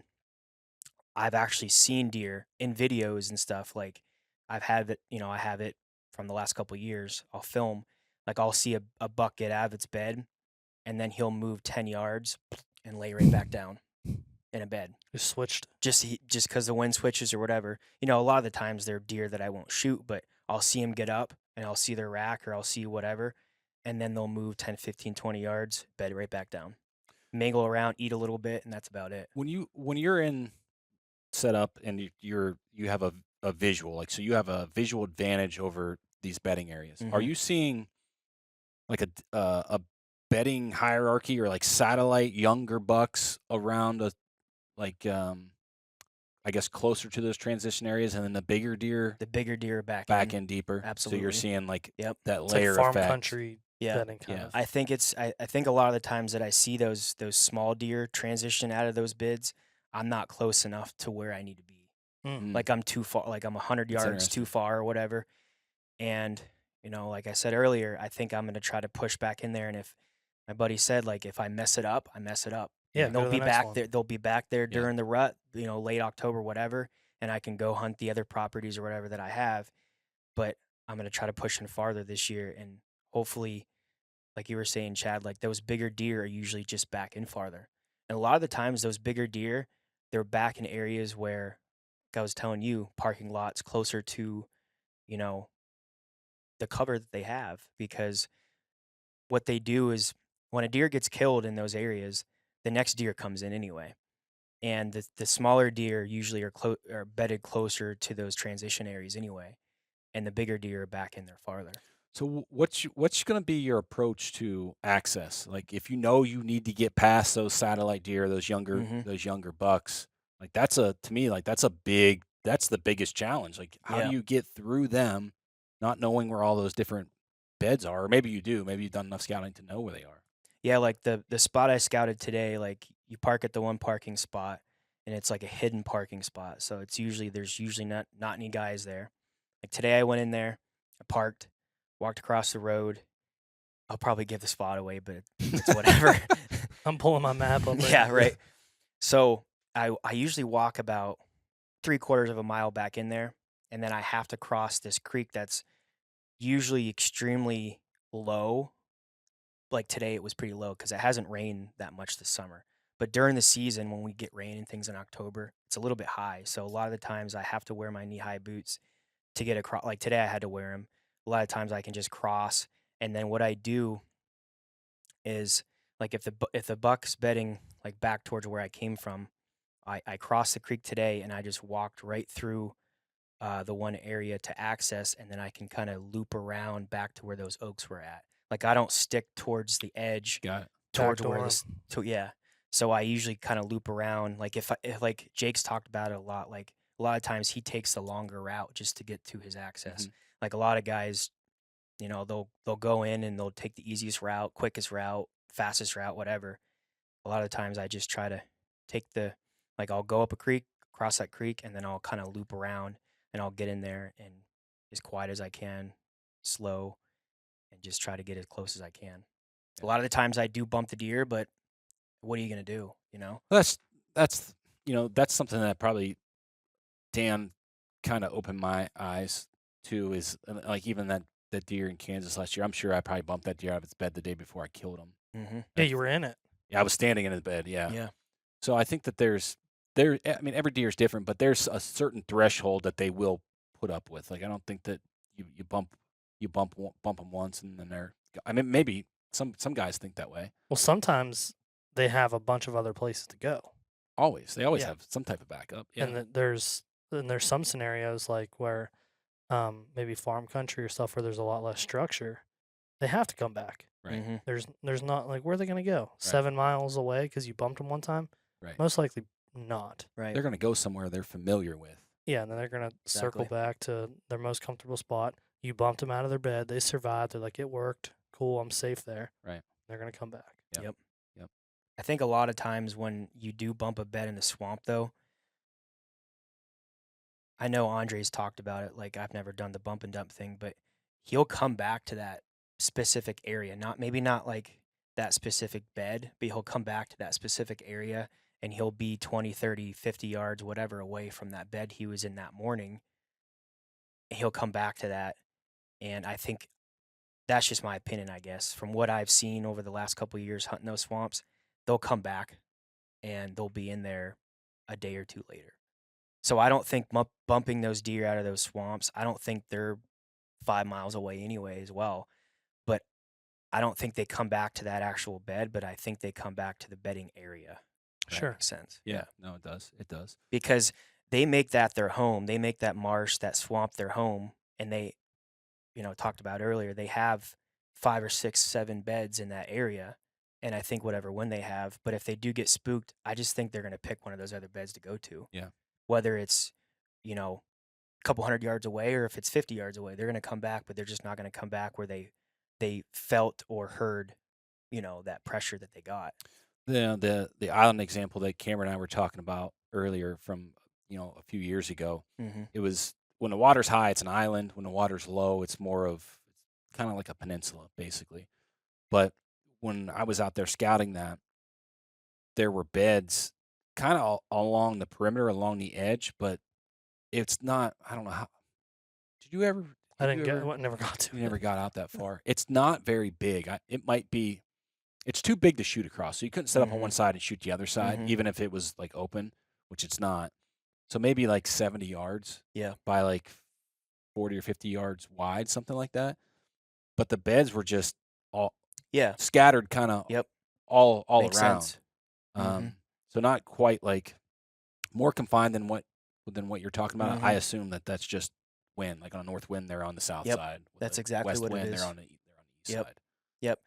I've actually seen deer in videos and stuff. Like I have it from the last couple of years. I'll film, like I'll see a buck get out of its bed and then he'll move 10 yards and lay right back down in a bed. Just switched. Just because the wind switches or whatever. You know, a lot of the times they're deer that I won't shoot, but I'll see them get up and I'll see their rack or I'll see whatever, and then they'll move 10, 15, 20 yards, bed right back down. Mingle around, eat a little bit, and that's about it. When you're in setup and you have a visual, like, so you have a visual advantage over these bedding areas. Mhm. Are you seeing like a bedding hierarchy or like satellite younger bucks around I guess closer to those transition areas, and then the bigger deer back in deeper? Absolutely. So you're seeing like Yep. that It's layer like farm effect. country Yeah. bedding kind of. I think I think a lot of the times that I see those small deer transition out of those bids, I'm not close enough to where I need to be. Mm. Like I'm too far, like I'm 100 That's yards interesting. too far or whatever. And, like I said earlier, I think I'm going to try to push back in there. And if my buddy said, like, if I mess it up, I mess it up. Yeah, And go they'll to the be next back one. there. They'll be back there during the rut, late October, whatever, and I can go hunt the other properties or whatever that I have. But I'm gonna try to push in farther this year, and hopefully, like you were saying, Chad, like those bigger deer are usually just back in farther. And a lot of the times, those bigger deer, they're back in areas where, like I was telling you, parking lots closer to, you know, the cover that they have, because what they do is when a deer gets killed in those areas, the next deer comes in anyway. And the smaller deer usually are bedded closer to those transition areas anyway, and the bigger deer are back in there farther. So what's going to be your approach to access? Like if you know you need to get past those satellite deer, those younger bucks, like that's the biggest challenge. Like how do Yeah. you get through them, not knowing where all those different beds are? Or maybe you do. Maybe you've done enough scouting to know where they are. Yeah, like the spot I scouted today, like you park at the one parking spot, and it's like a hidden parking spot. So there's usually not any guys there. Like today I went in there, I parked, walked across the road. I'll probably give the spot away, but it's whatever. I'm pulling my map up. Right Yeah, now. right. So I usually walk about 3/4 of a mile back in there, and then I have to cross this creek that's usually extremely low. Like today it was pretty low because it hasn't rained that much this summer. But during the season, when we get rain and things in October, it's a little bit high. So a lot of the times I have to wear my knee-high boots to get across. Like today I had to wear them. A lot of times I can just cross, and then what I do is, like, if the buck's bedding like back towards where I came from, I crossed the creek today and I just walked right through the one area to access, and then I can kind of loop around back to where those oaks were at. Like I don't stick towards the edge, Got it. towards where Backdoor 'em. this, yeah. So I usually kind of loop around. Like if like Jake's talked about it a lot. Like a lot of times he takes the longer route just to get to his access. Like a lot of guys, they'll go in and they'll take the easiest route, quickest route, fastest route, whatever. A lot of times I just try to take I'll go up a creek, cross that creek, and then I'll kind of loop around and I'll get in there and as quiet as I can, slow, and just try to get as close as I can. A lot of the times I do bump the deer, but what are you gonna do? That's that's something that probably Dan kind of opened my eyes to is like even that deer in Kansas last year. I'm sure I probably bumped that deer out of its bed the day before I killed him. Mm-hmm. Yeah, you were in it. Yeah, I was standing in his bed. Yeah. Yeah. So I think that I mean, every deer is different, but there's a certain threshold that they will put up with. Like I don't think that you bump them once and then they're. I mean, maybe some guys think that way. Well, sometimes they have a bunch of other places to go. They always Yeah. have some type of backup. Yeah. And there's some scenarios like where maybe farm country or stuff where there's a lot less structure. They have to come back. Right. Mm-hmm. There's not, like, where are they going to go? 7 miles away because you bumped them one time? Right. Most likely not. Right. They're going to go somewhere they're familiar with. Yeah, and then they're going to circle Exactly. back to their most comfortable spot. You bumped them out of their bed. They survived. They're like, it worked. Cool, I'm safe there. Right. They're going to come back. Yep. I think a lot of times when you do bump a bed in the swamp, though, I know Andre's talked about it. Like I've never done the bump and dump thing, but he'll come back to that specific area. Maybe not like that specific bed, but he'll come back to that specific area and he'll be 20, 30, 50 yards, whatever, away from that bed he was in that morning. He'll come back to that. And I think that's just my opinion, I guess. From what I've seen over the last couple of years hunting those swamps, they'll come back and they'll be in there a day or two later. So I don't think bumping those deer out of those swamps, I don't think they're 5 miles away anyway as well. But I don't think they come back to that actual bed, but I think they come back to the bedding area. If that Sure. makes sense. Yeah. No, it does. It does. Because they make that their home. They make that marsh, that swamp their home. And they, talked about earlier, they have 5 or 6, 7 beds in that area. And I think whatever one they have, but if they do get spooked, I just think they're going to pick one of those other beds to go to. Yeah. Whether it's, a couple 100 yards away or if it's 50 yards away, they're going to come back, but they're just not going to come back where they felt or heard, that pressure that they got. The island example that Cameron and I were talking about earlier from, a few years ago, Mm-hmm. it was when the water's high, it's an island. When the water's low, it's more of kind of like a peninsula, basically. But when I was out there scouting that, there were beds kind of along the perimeter, along the edge, but it's not. I don't know how. Did you ever? I did you didn't ever- get. Never got to. You never got out that far. It's not very big. It might be. It's too big to shoot across. So you couldn't set up on one side and shoot the other side, even if it was like open, which it's not. So maybe like 70 yards. Yeah. By like 40 or 50 yards wide, something like that. But the beds were just all scattered kind of all Makes around. Sense. So not quite like more confined than what you're talking about. I assume that's just wind, like on a north wind, they're on the south side. That's exactly west what wind, it is. they're on the east side. Yep.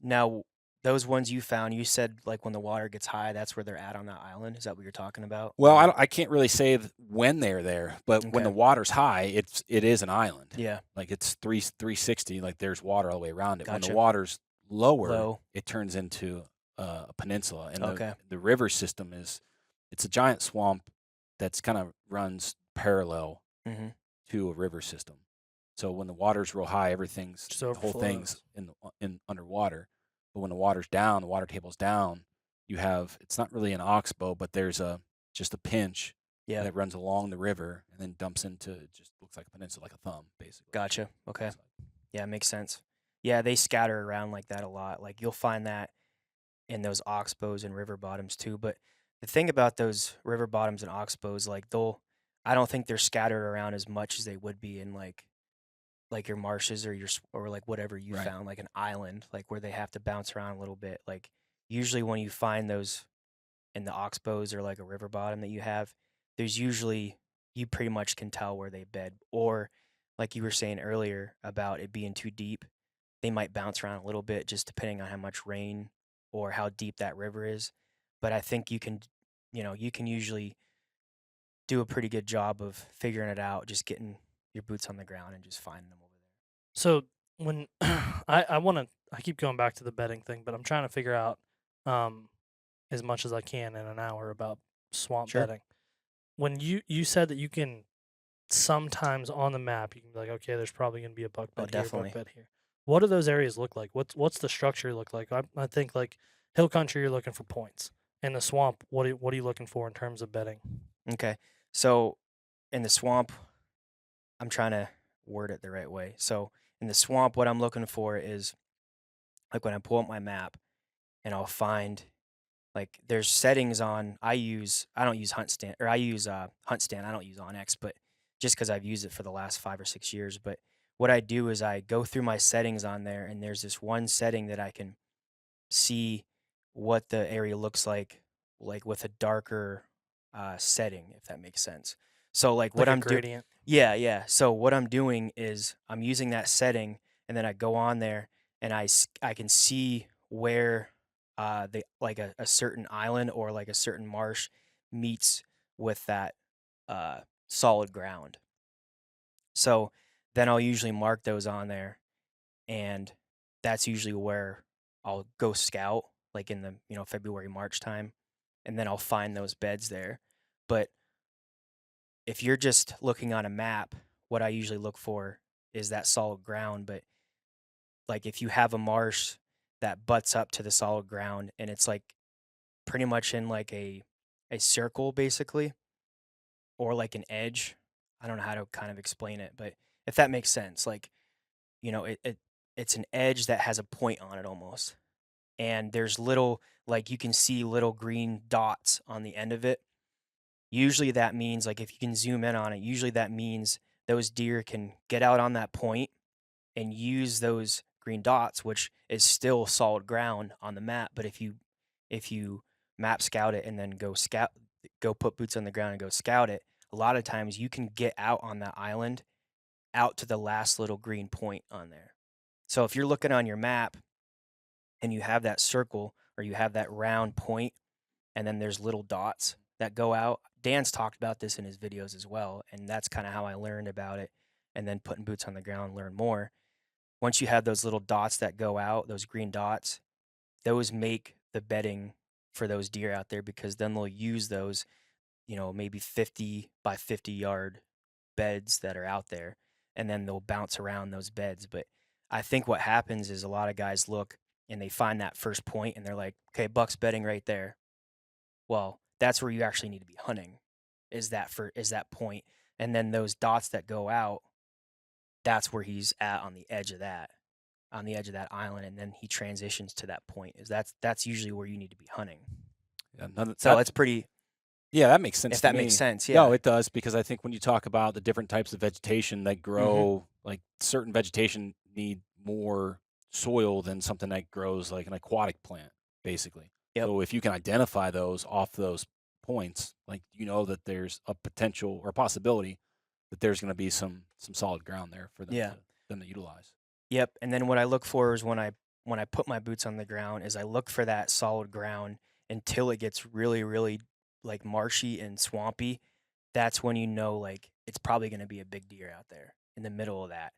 Now those ones you found, you said like when the water gets high, that's where they're at on that island. Is that what you're talking about? Well, I can't really say when they're there, but when the water's high, it is an island. Yeah. Like it's 360, like there's water all the way around it. When Gotcha. the water's lower, Low. it turns into a peninsula. And Okay. the river system it's a giant swamp that's kind of runs parallel to a river system. So when the water's real high, the whole thing's in underwater. But when the water's down, the water table's down, it's not really an oxbow, but there's just a pinch that runs along the river and then dumps into, it just looks like a peninsula, like a thumb, basically. Gotcha. Okay. Yeah, makes sense. Yeah, they scatter around like that a lot. Like you'll find that in those oxbows and river bottoms too. But the thing about those river bottoms and oxbows, like I don't think they're scattered around as much as they would be in like your marshes or like whatever you found, like an island, like where they have to bounce around a little bit. Like usually when you find those in the oxbows or like a river bottom that you have, there's usually, you pretty much can tell where they bed. Or like you were saying earlier about it being too deep, they might bounce around a little bit just depending on how much rain or how deep that river is. But I think you can usually do a pretty good job of figuring it out, just getting your boots on the ground and just finding them over there. So when I keep going back to the bedding thing, but I'm trying to figure out as much as I can in an hour about swamp bedding. When you said that you can sometimes on the map, you can be like, okay, there's probably going to be a buck bed here, buck bed here. What do those areas look like? What's the structure look like? I think like hill country, you're looking for points. In the swamp, what are you looking for in terms of bedding? Okay, so in the swamp, I'm trying to word it the right way. So in the swamp, what I'm looking for is like when I pull up my map and I'll find like there's settings on, I don't use Hunt Stand, or I use Hunt Stand. I don't use OnX, but just because I've used it for the last 5 or 6 years. But what I do is I go through my settings on there, and there's this one setting that I can see what the area looks like with a darker setting, if that makes sense. So like what I'm doing, yeah. So what I'm doing is I'm using that setting, and then I go on there and I can see where they like a certain island or like a certain marsh meets with that solid ground. So then I'll usually mark those on there, and that's usually where I'll go scout, like in the February, March time, and then I'll find those beds there. But if you're just looking on a map, what I usually look for is that solid ground. But like if you have a marsh that butts up to the solid ground and it's like pretty much in like a circle basically, or like an edge, I don't know how to kind of explain it, but if that makes sense, like it's an edge that has a point on it almost, and there's little, like you can see little green dots on the end of it. Usually that means, like if you can zoom in on it, usually that means those deer can get out on that point and use those green dots, which is still solid ground on the map. But if you map scout it and then go put boots on the ground and go scout it, a lot of times you can get out on that island out to the last little green point on there. So if you're looking on your map and you have that circle or you have that round point and then there's little dots that go out, Dan's talked about this in his videos as well, and that's kind of how I learned about it, and then putting boots on the ground, learn more. Once you have those little dots that go out, those green dots, those make the bedding for those deer out there, because then they'll use those, maybe 50 by 50 yard beds that are out there, and then they'll bounce around those beds. But I think what happens is a lot of guys look and they find that first point and they're like, okay, buck's bedding right there. Well, that's where you actually need to be hunting, is that point. And then those dots that go out, that's where he's at on the edge of that island, and then he transitions to that point. That's usually where you need to be hunting. Yeah, so it's pretty. Yeah, that makes sense. If that me. makes sense, yeah. No, it does, because I think when you talk about the different types of vegetation that grow, like certain vegetation need more soil than something that grows like an aquatic plant, basically. Yep. So if you can identify those off those points, like that there's a potential or a possibility that there's going to be some solid ground there for them, to utilize. Yep. And then what I look for is when I put my boots on the ground, is I look for that solid ground until it gets really, really like marshy and swampy. That's when like it's probably going to be a big deer out there in the middle of that.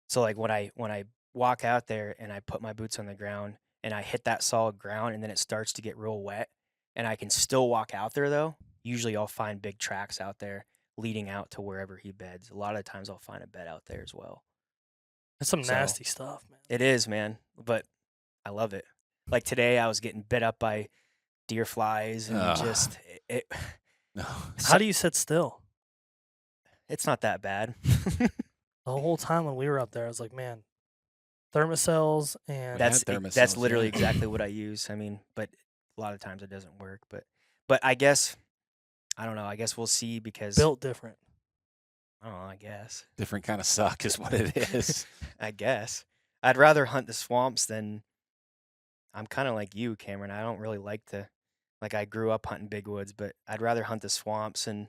So like when I walk out there and I put my boots on the ground and I hit that solid ground, and then it starts to get real wet and I can still walk out there, though, usually I'll find big tracks out there leading out to wherever he beds. A lot of the times I'll find a bed out there as well. That's some nasty stuff, man. It is, man, but I love it. Like today I was getting bit up by deer flies and just it. No. How do you sit still? It's not that bad. The whole time when we were up there, I was like, man, thermocells and that's literally exactly what I use. I mean, but a lot of times it doesn't work. But I guess I don't know. I guess we'll see, because built different. I don't know. I guess different kind of suck is what it is. I guess I'd rather hunt the swamps than. I'm kind of like you, Cameron. I don't really like to. Like, I grew up hunting big woods, but I'd rather hunt the swamps and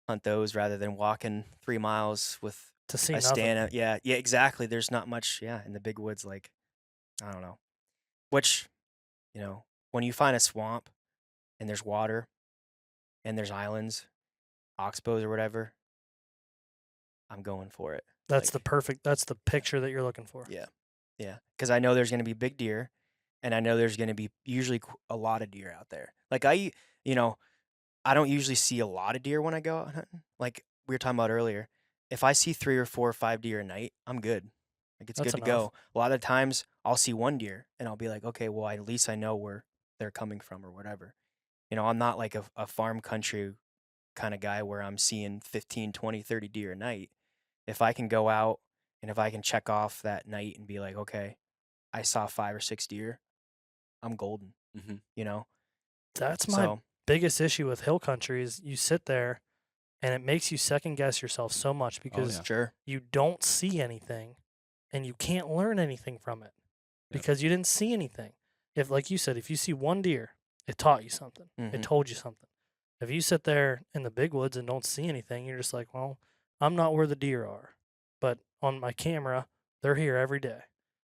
hunt those rather than walking 3 miles with to see a stand. Yeah, exactly. There's not much, in the big woods. Like, I don't know. Which, when you find a swamp and there's water and there's islands, oxbows or whatever, I'm going for it. That's that's the picture that you're looking for. Yeah. Yeah. Because I know there's going to be big deer. And I know there's going to be usually a lot of deer out there. Like I don't usually see a lot of deer when I go out hunting. Like we were talking about earlier, if I see 3 or 4 or 5 deer a night, I'm good. Like it's That's good to go. A lot of times I'll see 1 deer and I'll be like, okay, well, at least I know where they're coming from or whatever. I'm not like a farm country kind of guy where I'm seeing 15, 20, 30 deer a night. If I can go out and if I can check off that night and be like, okay, I saw 5 or 6 deer, I'm golden. That's my biggest issue with hill country is you sit there and it makes you second guess yourself so much because you don't see anything and you can't learn anything from it because you didn't see anything. If, like you said, if you see 1 deer, it taught you something. It told you something. If you sit there in the big woods and don't see anything, you're just like, well, I'm not where the deer are. But on my camera, they're here every day.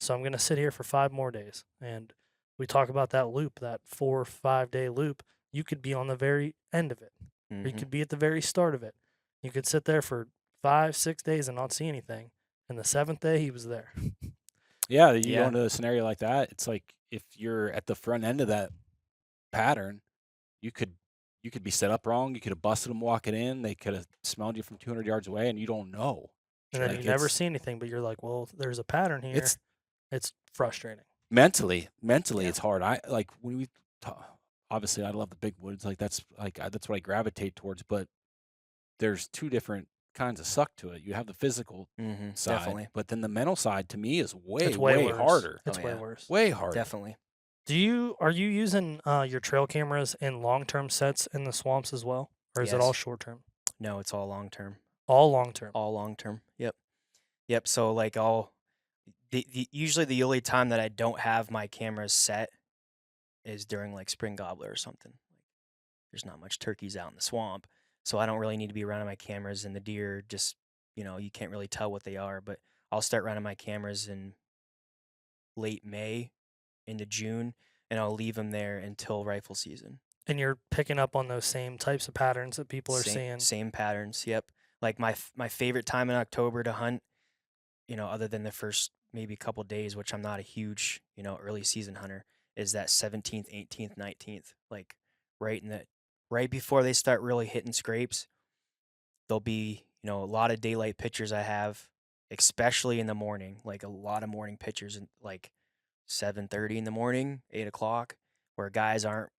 So I'm going to sit here for 5 more days. And we talk about that loop, that 4 or 5 day loop. You could be on the very end of it, or you could be at the very start of it. You could sit there for 5, 6 days and not see anything. And the 7th day, he was there. Yeah, you go into a scenario like that. It's like if you're at the front end of that pattern, you could be set up wrong. You could have busted them walking in. They could have smelled you from 200 yards away, and you don't know. And then you never see anything, but you're like, well, there's a pattern here. It's frustrating. Mentally, it's hard. I like when we talk, obviously I love the big woods. Like that's what I gravitate towards. But there's 2 different kinds of suck to it. You have the physical side, definitely, but then the mental side to me is way worse. harder. It's way worse. Way harder. Definitely. Are you using your trail cameras in long-term sets in the swamps as well, or is it all short-term? No, it's all long-term. All long-term. All long-term. Yep. So like usually the only time that I don't have my cameras set is during like spring gobbler or something. There's not much turkeys out in the swamp, so I don't really need to be running my cameras, and the deer just, you can't really tell what they are, but I'll start running my cameras in late May into June, and I'll leave them there until rifle season. And you're picking up on those same types of patterns that people are seeing? Same patterns, yep. Like my favorite time in October to hunt, other than the first maybe couple days, which I'm not a huge, early season hunter, is that 17th, 18th, 19th. Like right before they start really hitting scrapes, there'll be, a lot of daylight pictures I have, especially in the morning, like a lot of morning pictures, and like 7:30 in the morning, 8 o'clock, where guys aren't,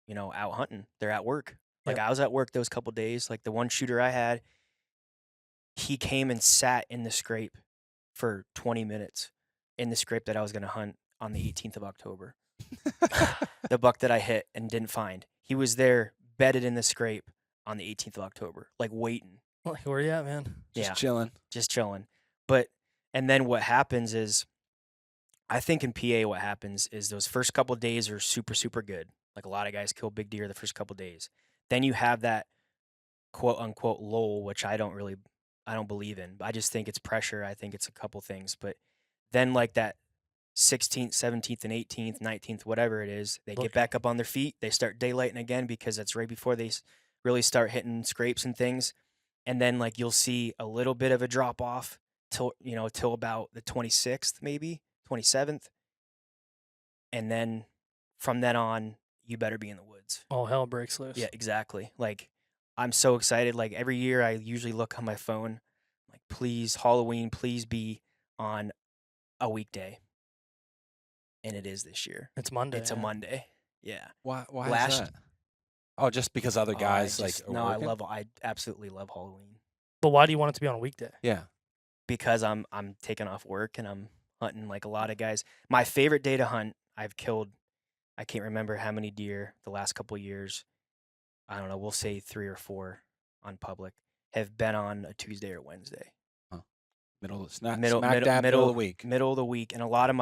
out hunting. They're at work. Like Yep. I was at work those couple days. Like the one shooter I had, he came and sat in the scrape for 20 minutes in the scrape that I was going to hunt on the 18th of October. The buck that I hit and didn't find. He was there bedded in the scrape on the 18th of October, like waiting. Like, where you at, man? Just chilling. Just chilling. And then what happens is, I think in PA what happens is those first couple days are super, super good. Like a lot of guys kill big deer the first couple days. Then you have that quote unquote lull, which I don't believe in. I just think it's pressure. I think it's a couple things. But then like that 16th, 17th, and 18th, 19th, whatever it is, they get back up on their feet. They start daylighting again because that's right before they really start hitting scrapes and things. And then like you'll see a little bit of a drop off till about the 26th, maybe 27th. And then from then on, you better be in the woods. All hell breaks loose. Yeah, exactly. Like I'm so excited. Like every year I usually look on my phone, like please Halloween, please be on a weekday. And it is this year. It's Monday. It's a Monday. Yeah. Why is that? Oh, just because other guys I absolutely love Halloween. But why do you want it to be on a weekday? Yeah. Because I'm taking off work and I'm hunting like a lot of guys. My favorite day to hunt, I've killed, I can't remember how many deer the last couple years. I don't know, we'll say 3 or 4 on public have been on a Tuesday or Wednesday. Middle of the week. Middle of the week. And a lot of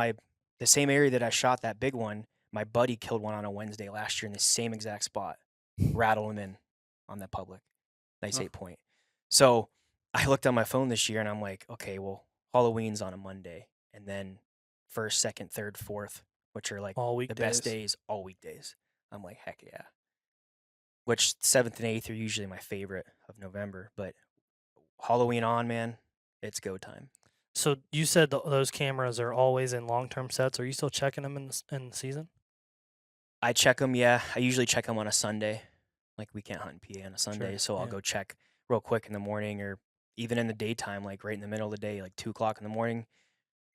the same area that I shot that big one, my buddy killed one on a Wednesday last year in the same exact spot. Rattle him in on that public. Nice 8 point. So I looked on my phone this year and I'm like, okay, well, Halloween's on a Monday. And then 1st, 2nd, 3rd, 4th, which are like all the best days, all weekdays. I'm like, heck yeah. Which 7th and 8th are usually my favorite of November. But Halloween on, man, it's go time. So you said those cameras are always in long-term sets. Are you still checking them in the season? I check them, yeah. I usually check them on a Sunday. Like we can't hunt in PA on a Sunday, Sure, so I'll yeah. go check real quick in the morning or even in the daytime, like right in the middle of the day, like 2 o'clock in the morning.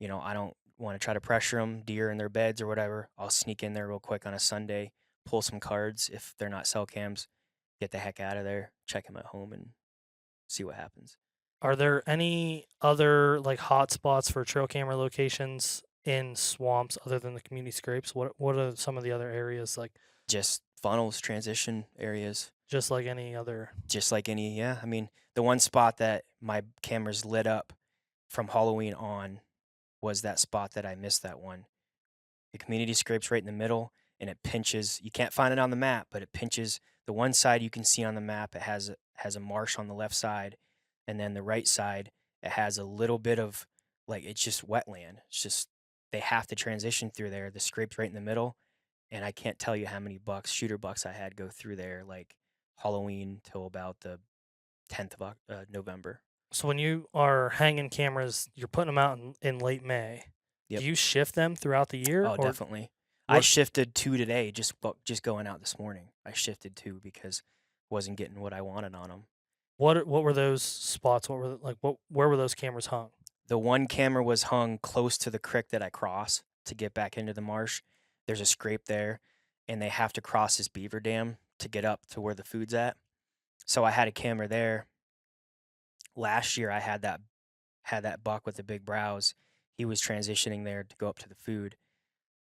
I don't want to try to pressure them, deer in their beds or whatever. I'll sneak in there real quick on a Sunday, pull some cards if they're not cell cams, get the heck out of there, check them at home and see what happens. Are there any other like hot spots for trail camera locations in swamps other than the community scrapes? What are some of the other areas like? Just funnels, transition areas. Just like any other. Just like any, yeah. I mean, the one spot that my cameras lit up from Halloween on was that spot that I missed that one. The community scrapes right in the middle, and it pinches. You can't find it on the map, but it pinches. The one side you can see on the map, it has a marsh on the left side, and then the right side, it has a little bit of, like, it's just wetland. It's just, they have to transition through there. The scrape's right in the middle, and I can't tell you how many shooter bucks I had go through there, like Halloween till about the 10th of November. So when you are hanging cameras, you're putting them out in late May. Yep. Do you shift them throughout the year? Oh, definitely. I shifted 2 today, just going out this morning. I shifted 2 because wasn't getting what I wanted on them. What were those spots? Where were those cameras hung? The one camera was hung close to the creek that I cross to get back into the marsh. There's a scrape there, and they have to cross this beaver dam to get up to where the food's at. So I had a camera there. Last year I had that buck with the big brows. He was transitioning there to go up to the food.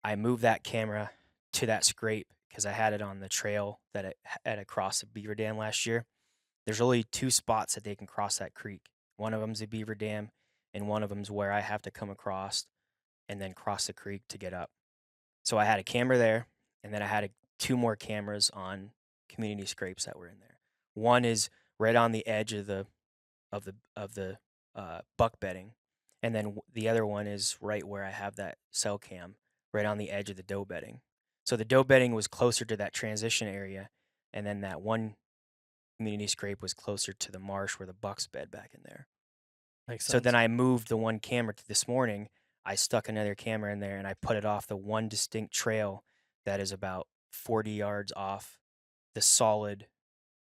I moved that camera to that scrape because I had it on the trail that it had across the beaver dam last year. There's only 2 spots that they can cross that creek. One of them's a beaver dam, and one of them's where I have to come across and then cross the creek to get up. So I had a camera there, and then I had 2 more cameras on community scrapes that were in there. One is right on the edge of the buck bedding, and then the other one is right where I have that cell cam, right on the edge of the doe bedding. So the doe bedding was closer to that transition area, and then that one community scrape was closer to the marsh where the bucks bed back in there. Makes sense. So then I moved the one camera to this morning. I stuck another camera in there and I put it off the one distinct trail that is about 40 yards off the solid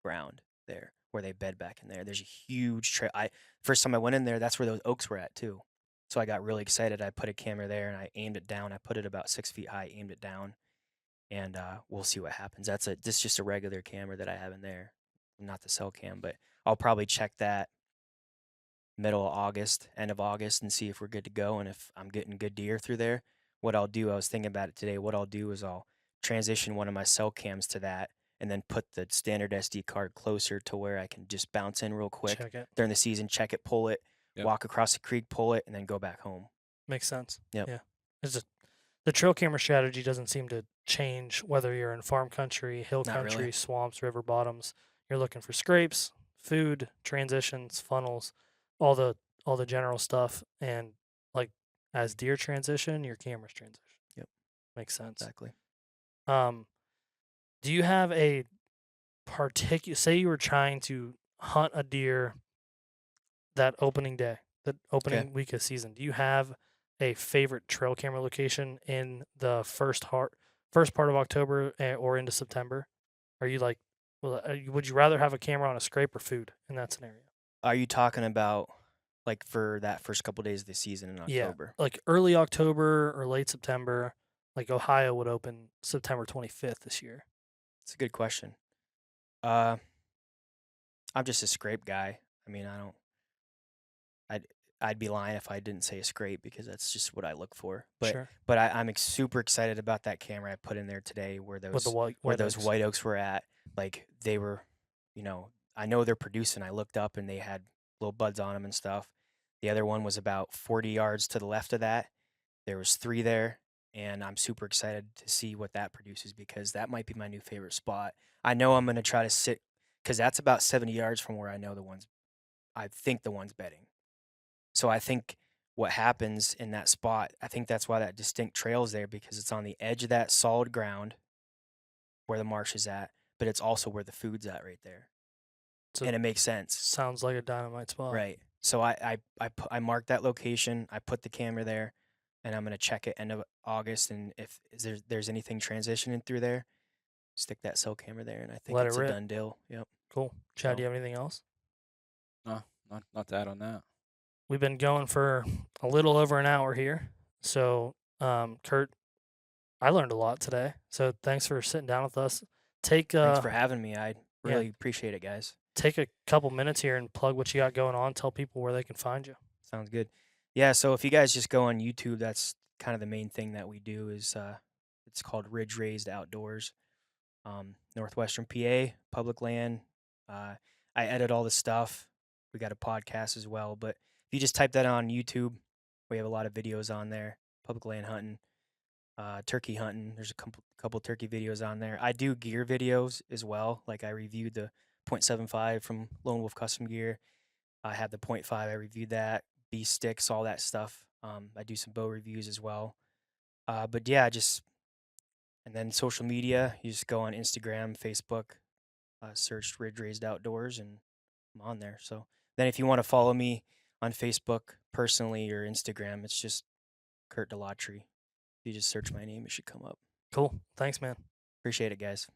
ground there where they bed back in there. There's a huge trail. First time I went in there, that's where those oaks were at too. So I got really excited. I put a camera there and I aimed it down. I put it about 6 feet high, aimed it down, and we'll see what happens. This is just a regular camera that I have in there, not the cell cam, but I'll probably check that middle of August, end of August, and see if we're good to go. And if I'm getting good deer through there, what I'll do, I was thinking about it today, what I'll do is I'll transition one of my cell cams to that and then put the standard SD card closer to where I can just bounce in real quick Check it. during the season, check it, pull it, Yep. walk across the creek, pull it, and then go back home. Makes sense. Yep. Yeah. It's just the trail camera strategy doesn't seem to change whether you're in farm country, hill Not country, really. swamps, river bottoms. You're looking for scrapes, food, transitions, funnels, all the general stuff, and like as deer transition, your camera's transition. Yep. Makes sense. Exactly. Do you have a particular, say you were trying to hunt a deer that opening day, that opening week of season, do you have a favorite trail camera location in the first part of October or into September? Are you like, well, would you rather have a camera on a scrape or food in that scenario? Are you talking about like for that first couple days of the season in October? Yeah, like early October or late September. Like Ohio would open September 25th this year. It's a good question. I'm just a scrape guy. I mean, I'd be lying if I didn't say a scrape because that's just what I look for. But Sure. but I'm super excited about that camera I put in there today where With the white those oaks. white oaks were at. Like they were, I know they're producing. I looked up and they had little buds on them and stuff. The other one was about 40 yards to the left of that. There was 3 there, and I'm super excited to see what that produces because that might be my new favorite spot. I know I'm going to try to sit because that's about 70 yards from where I think the one's bedding. So I think what happens in that spot, I think that's why that distinct trail is there because it's on the edge of that solid ground where the marsh is at, but it's also where the food's at right there. So and it makes sense. Sounds like a dynamite spot. Right. So I marked that location. I put the camera there, and I'm gonna check it end of August. And if there's anything transitioning through there, stick that cell camera there, and I think Let it's it a rip. done deal. Yep. Cool. Chad, So- do you have anything else? No, not to add on that. We've been going for a little over an hour here. So, Curt, I learned a lot today. So thanks for sitting down with us. Thanks for having me. I really appreciate it, guys. Take a couple minutes here and plug what you got going on. Tell people where they can find you. Sounds good. Yeah, so if you guys just go on YouTube, that's kind of the main thing that we do is it's called Ridge Raised Outdoors. Northwestern PA, public land. I edit all the stuff. We got a podcast as well, but if you just type that on YouTube, we have a lot of videos on there. Public land hunting, turkey hunting. There's a couple turkey videos on there. I do gear videos as well. Like I reviewed the .75 from Lone Wolf Custom Gear. I have the .5. I reviewed that. Beast sticks, all that stuff. I do some bow reviews as well. But yeah, and then social media. You just go on Instagram, Facebook, search Ridge Raised Outdoors, and I'm on there. So then if you want to follow me on Facebook personally or Instagram, it's just Curt Delattre. If you just search my name, it should come up. Cool. Thanks, man. Appreciate it, guys.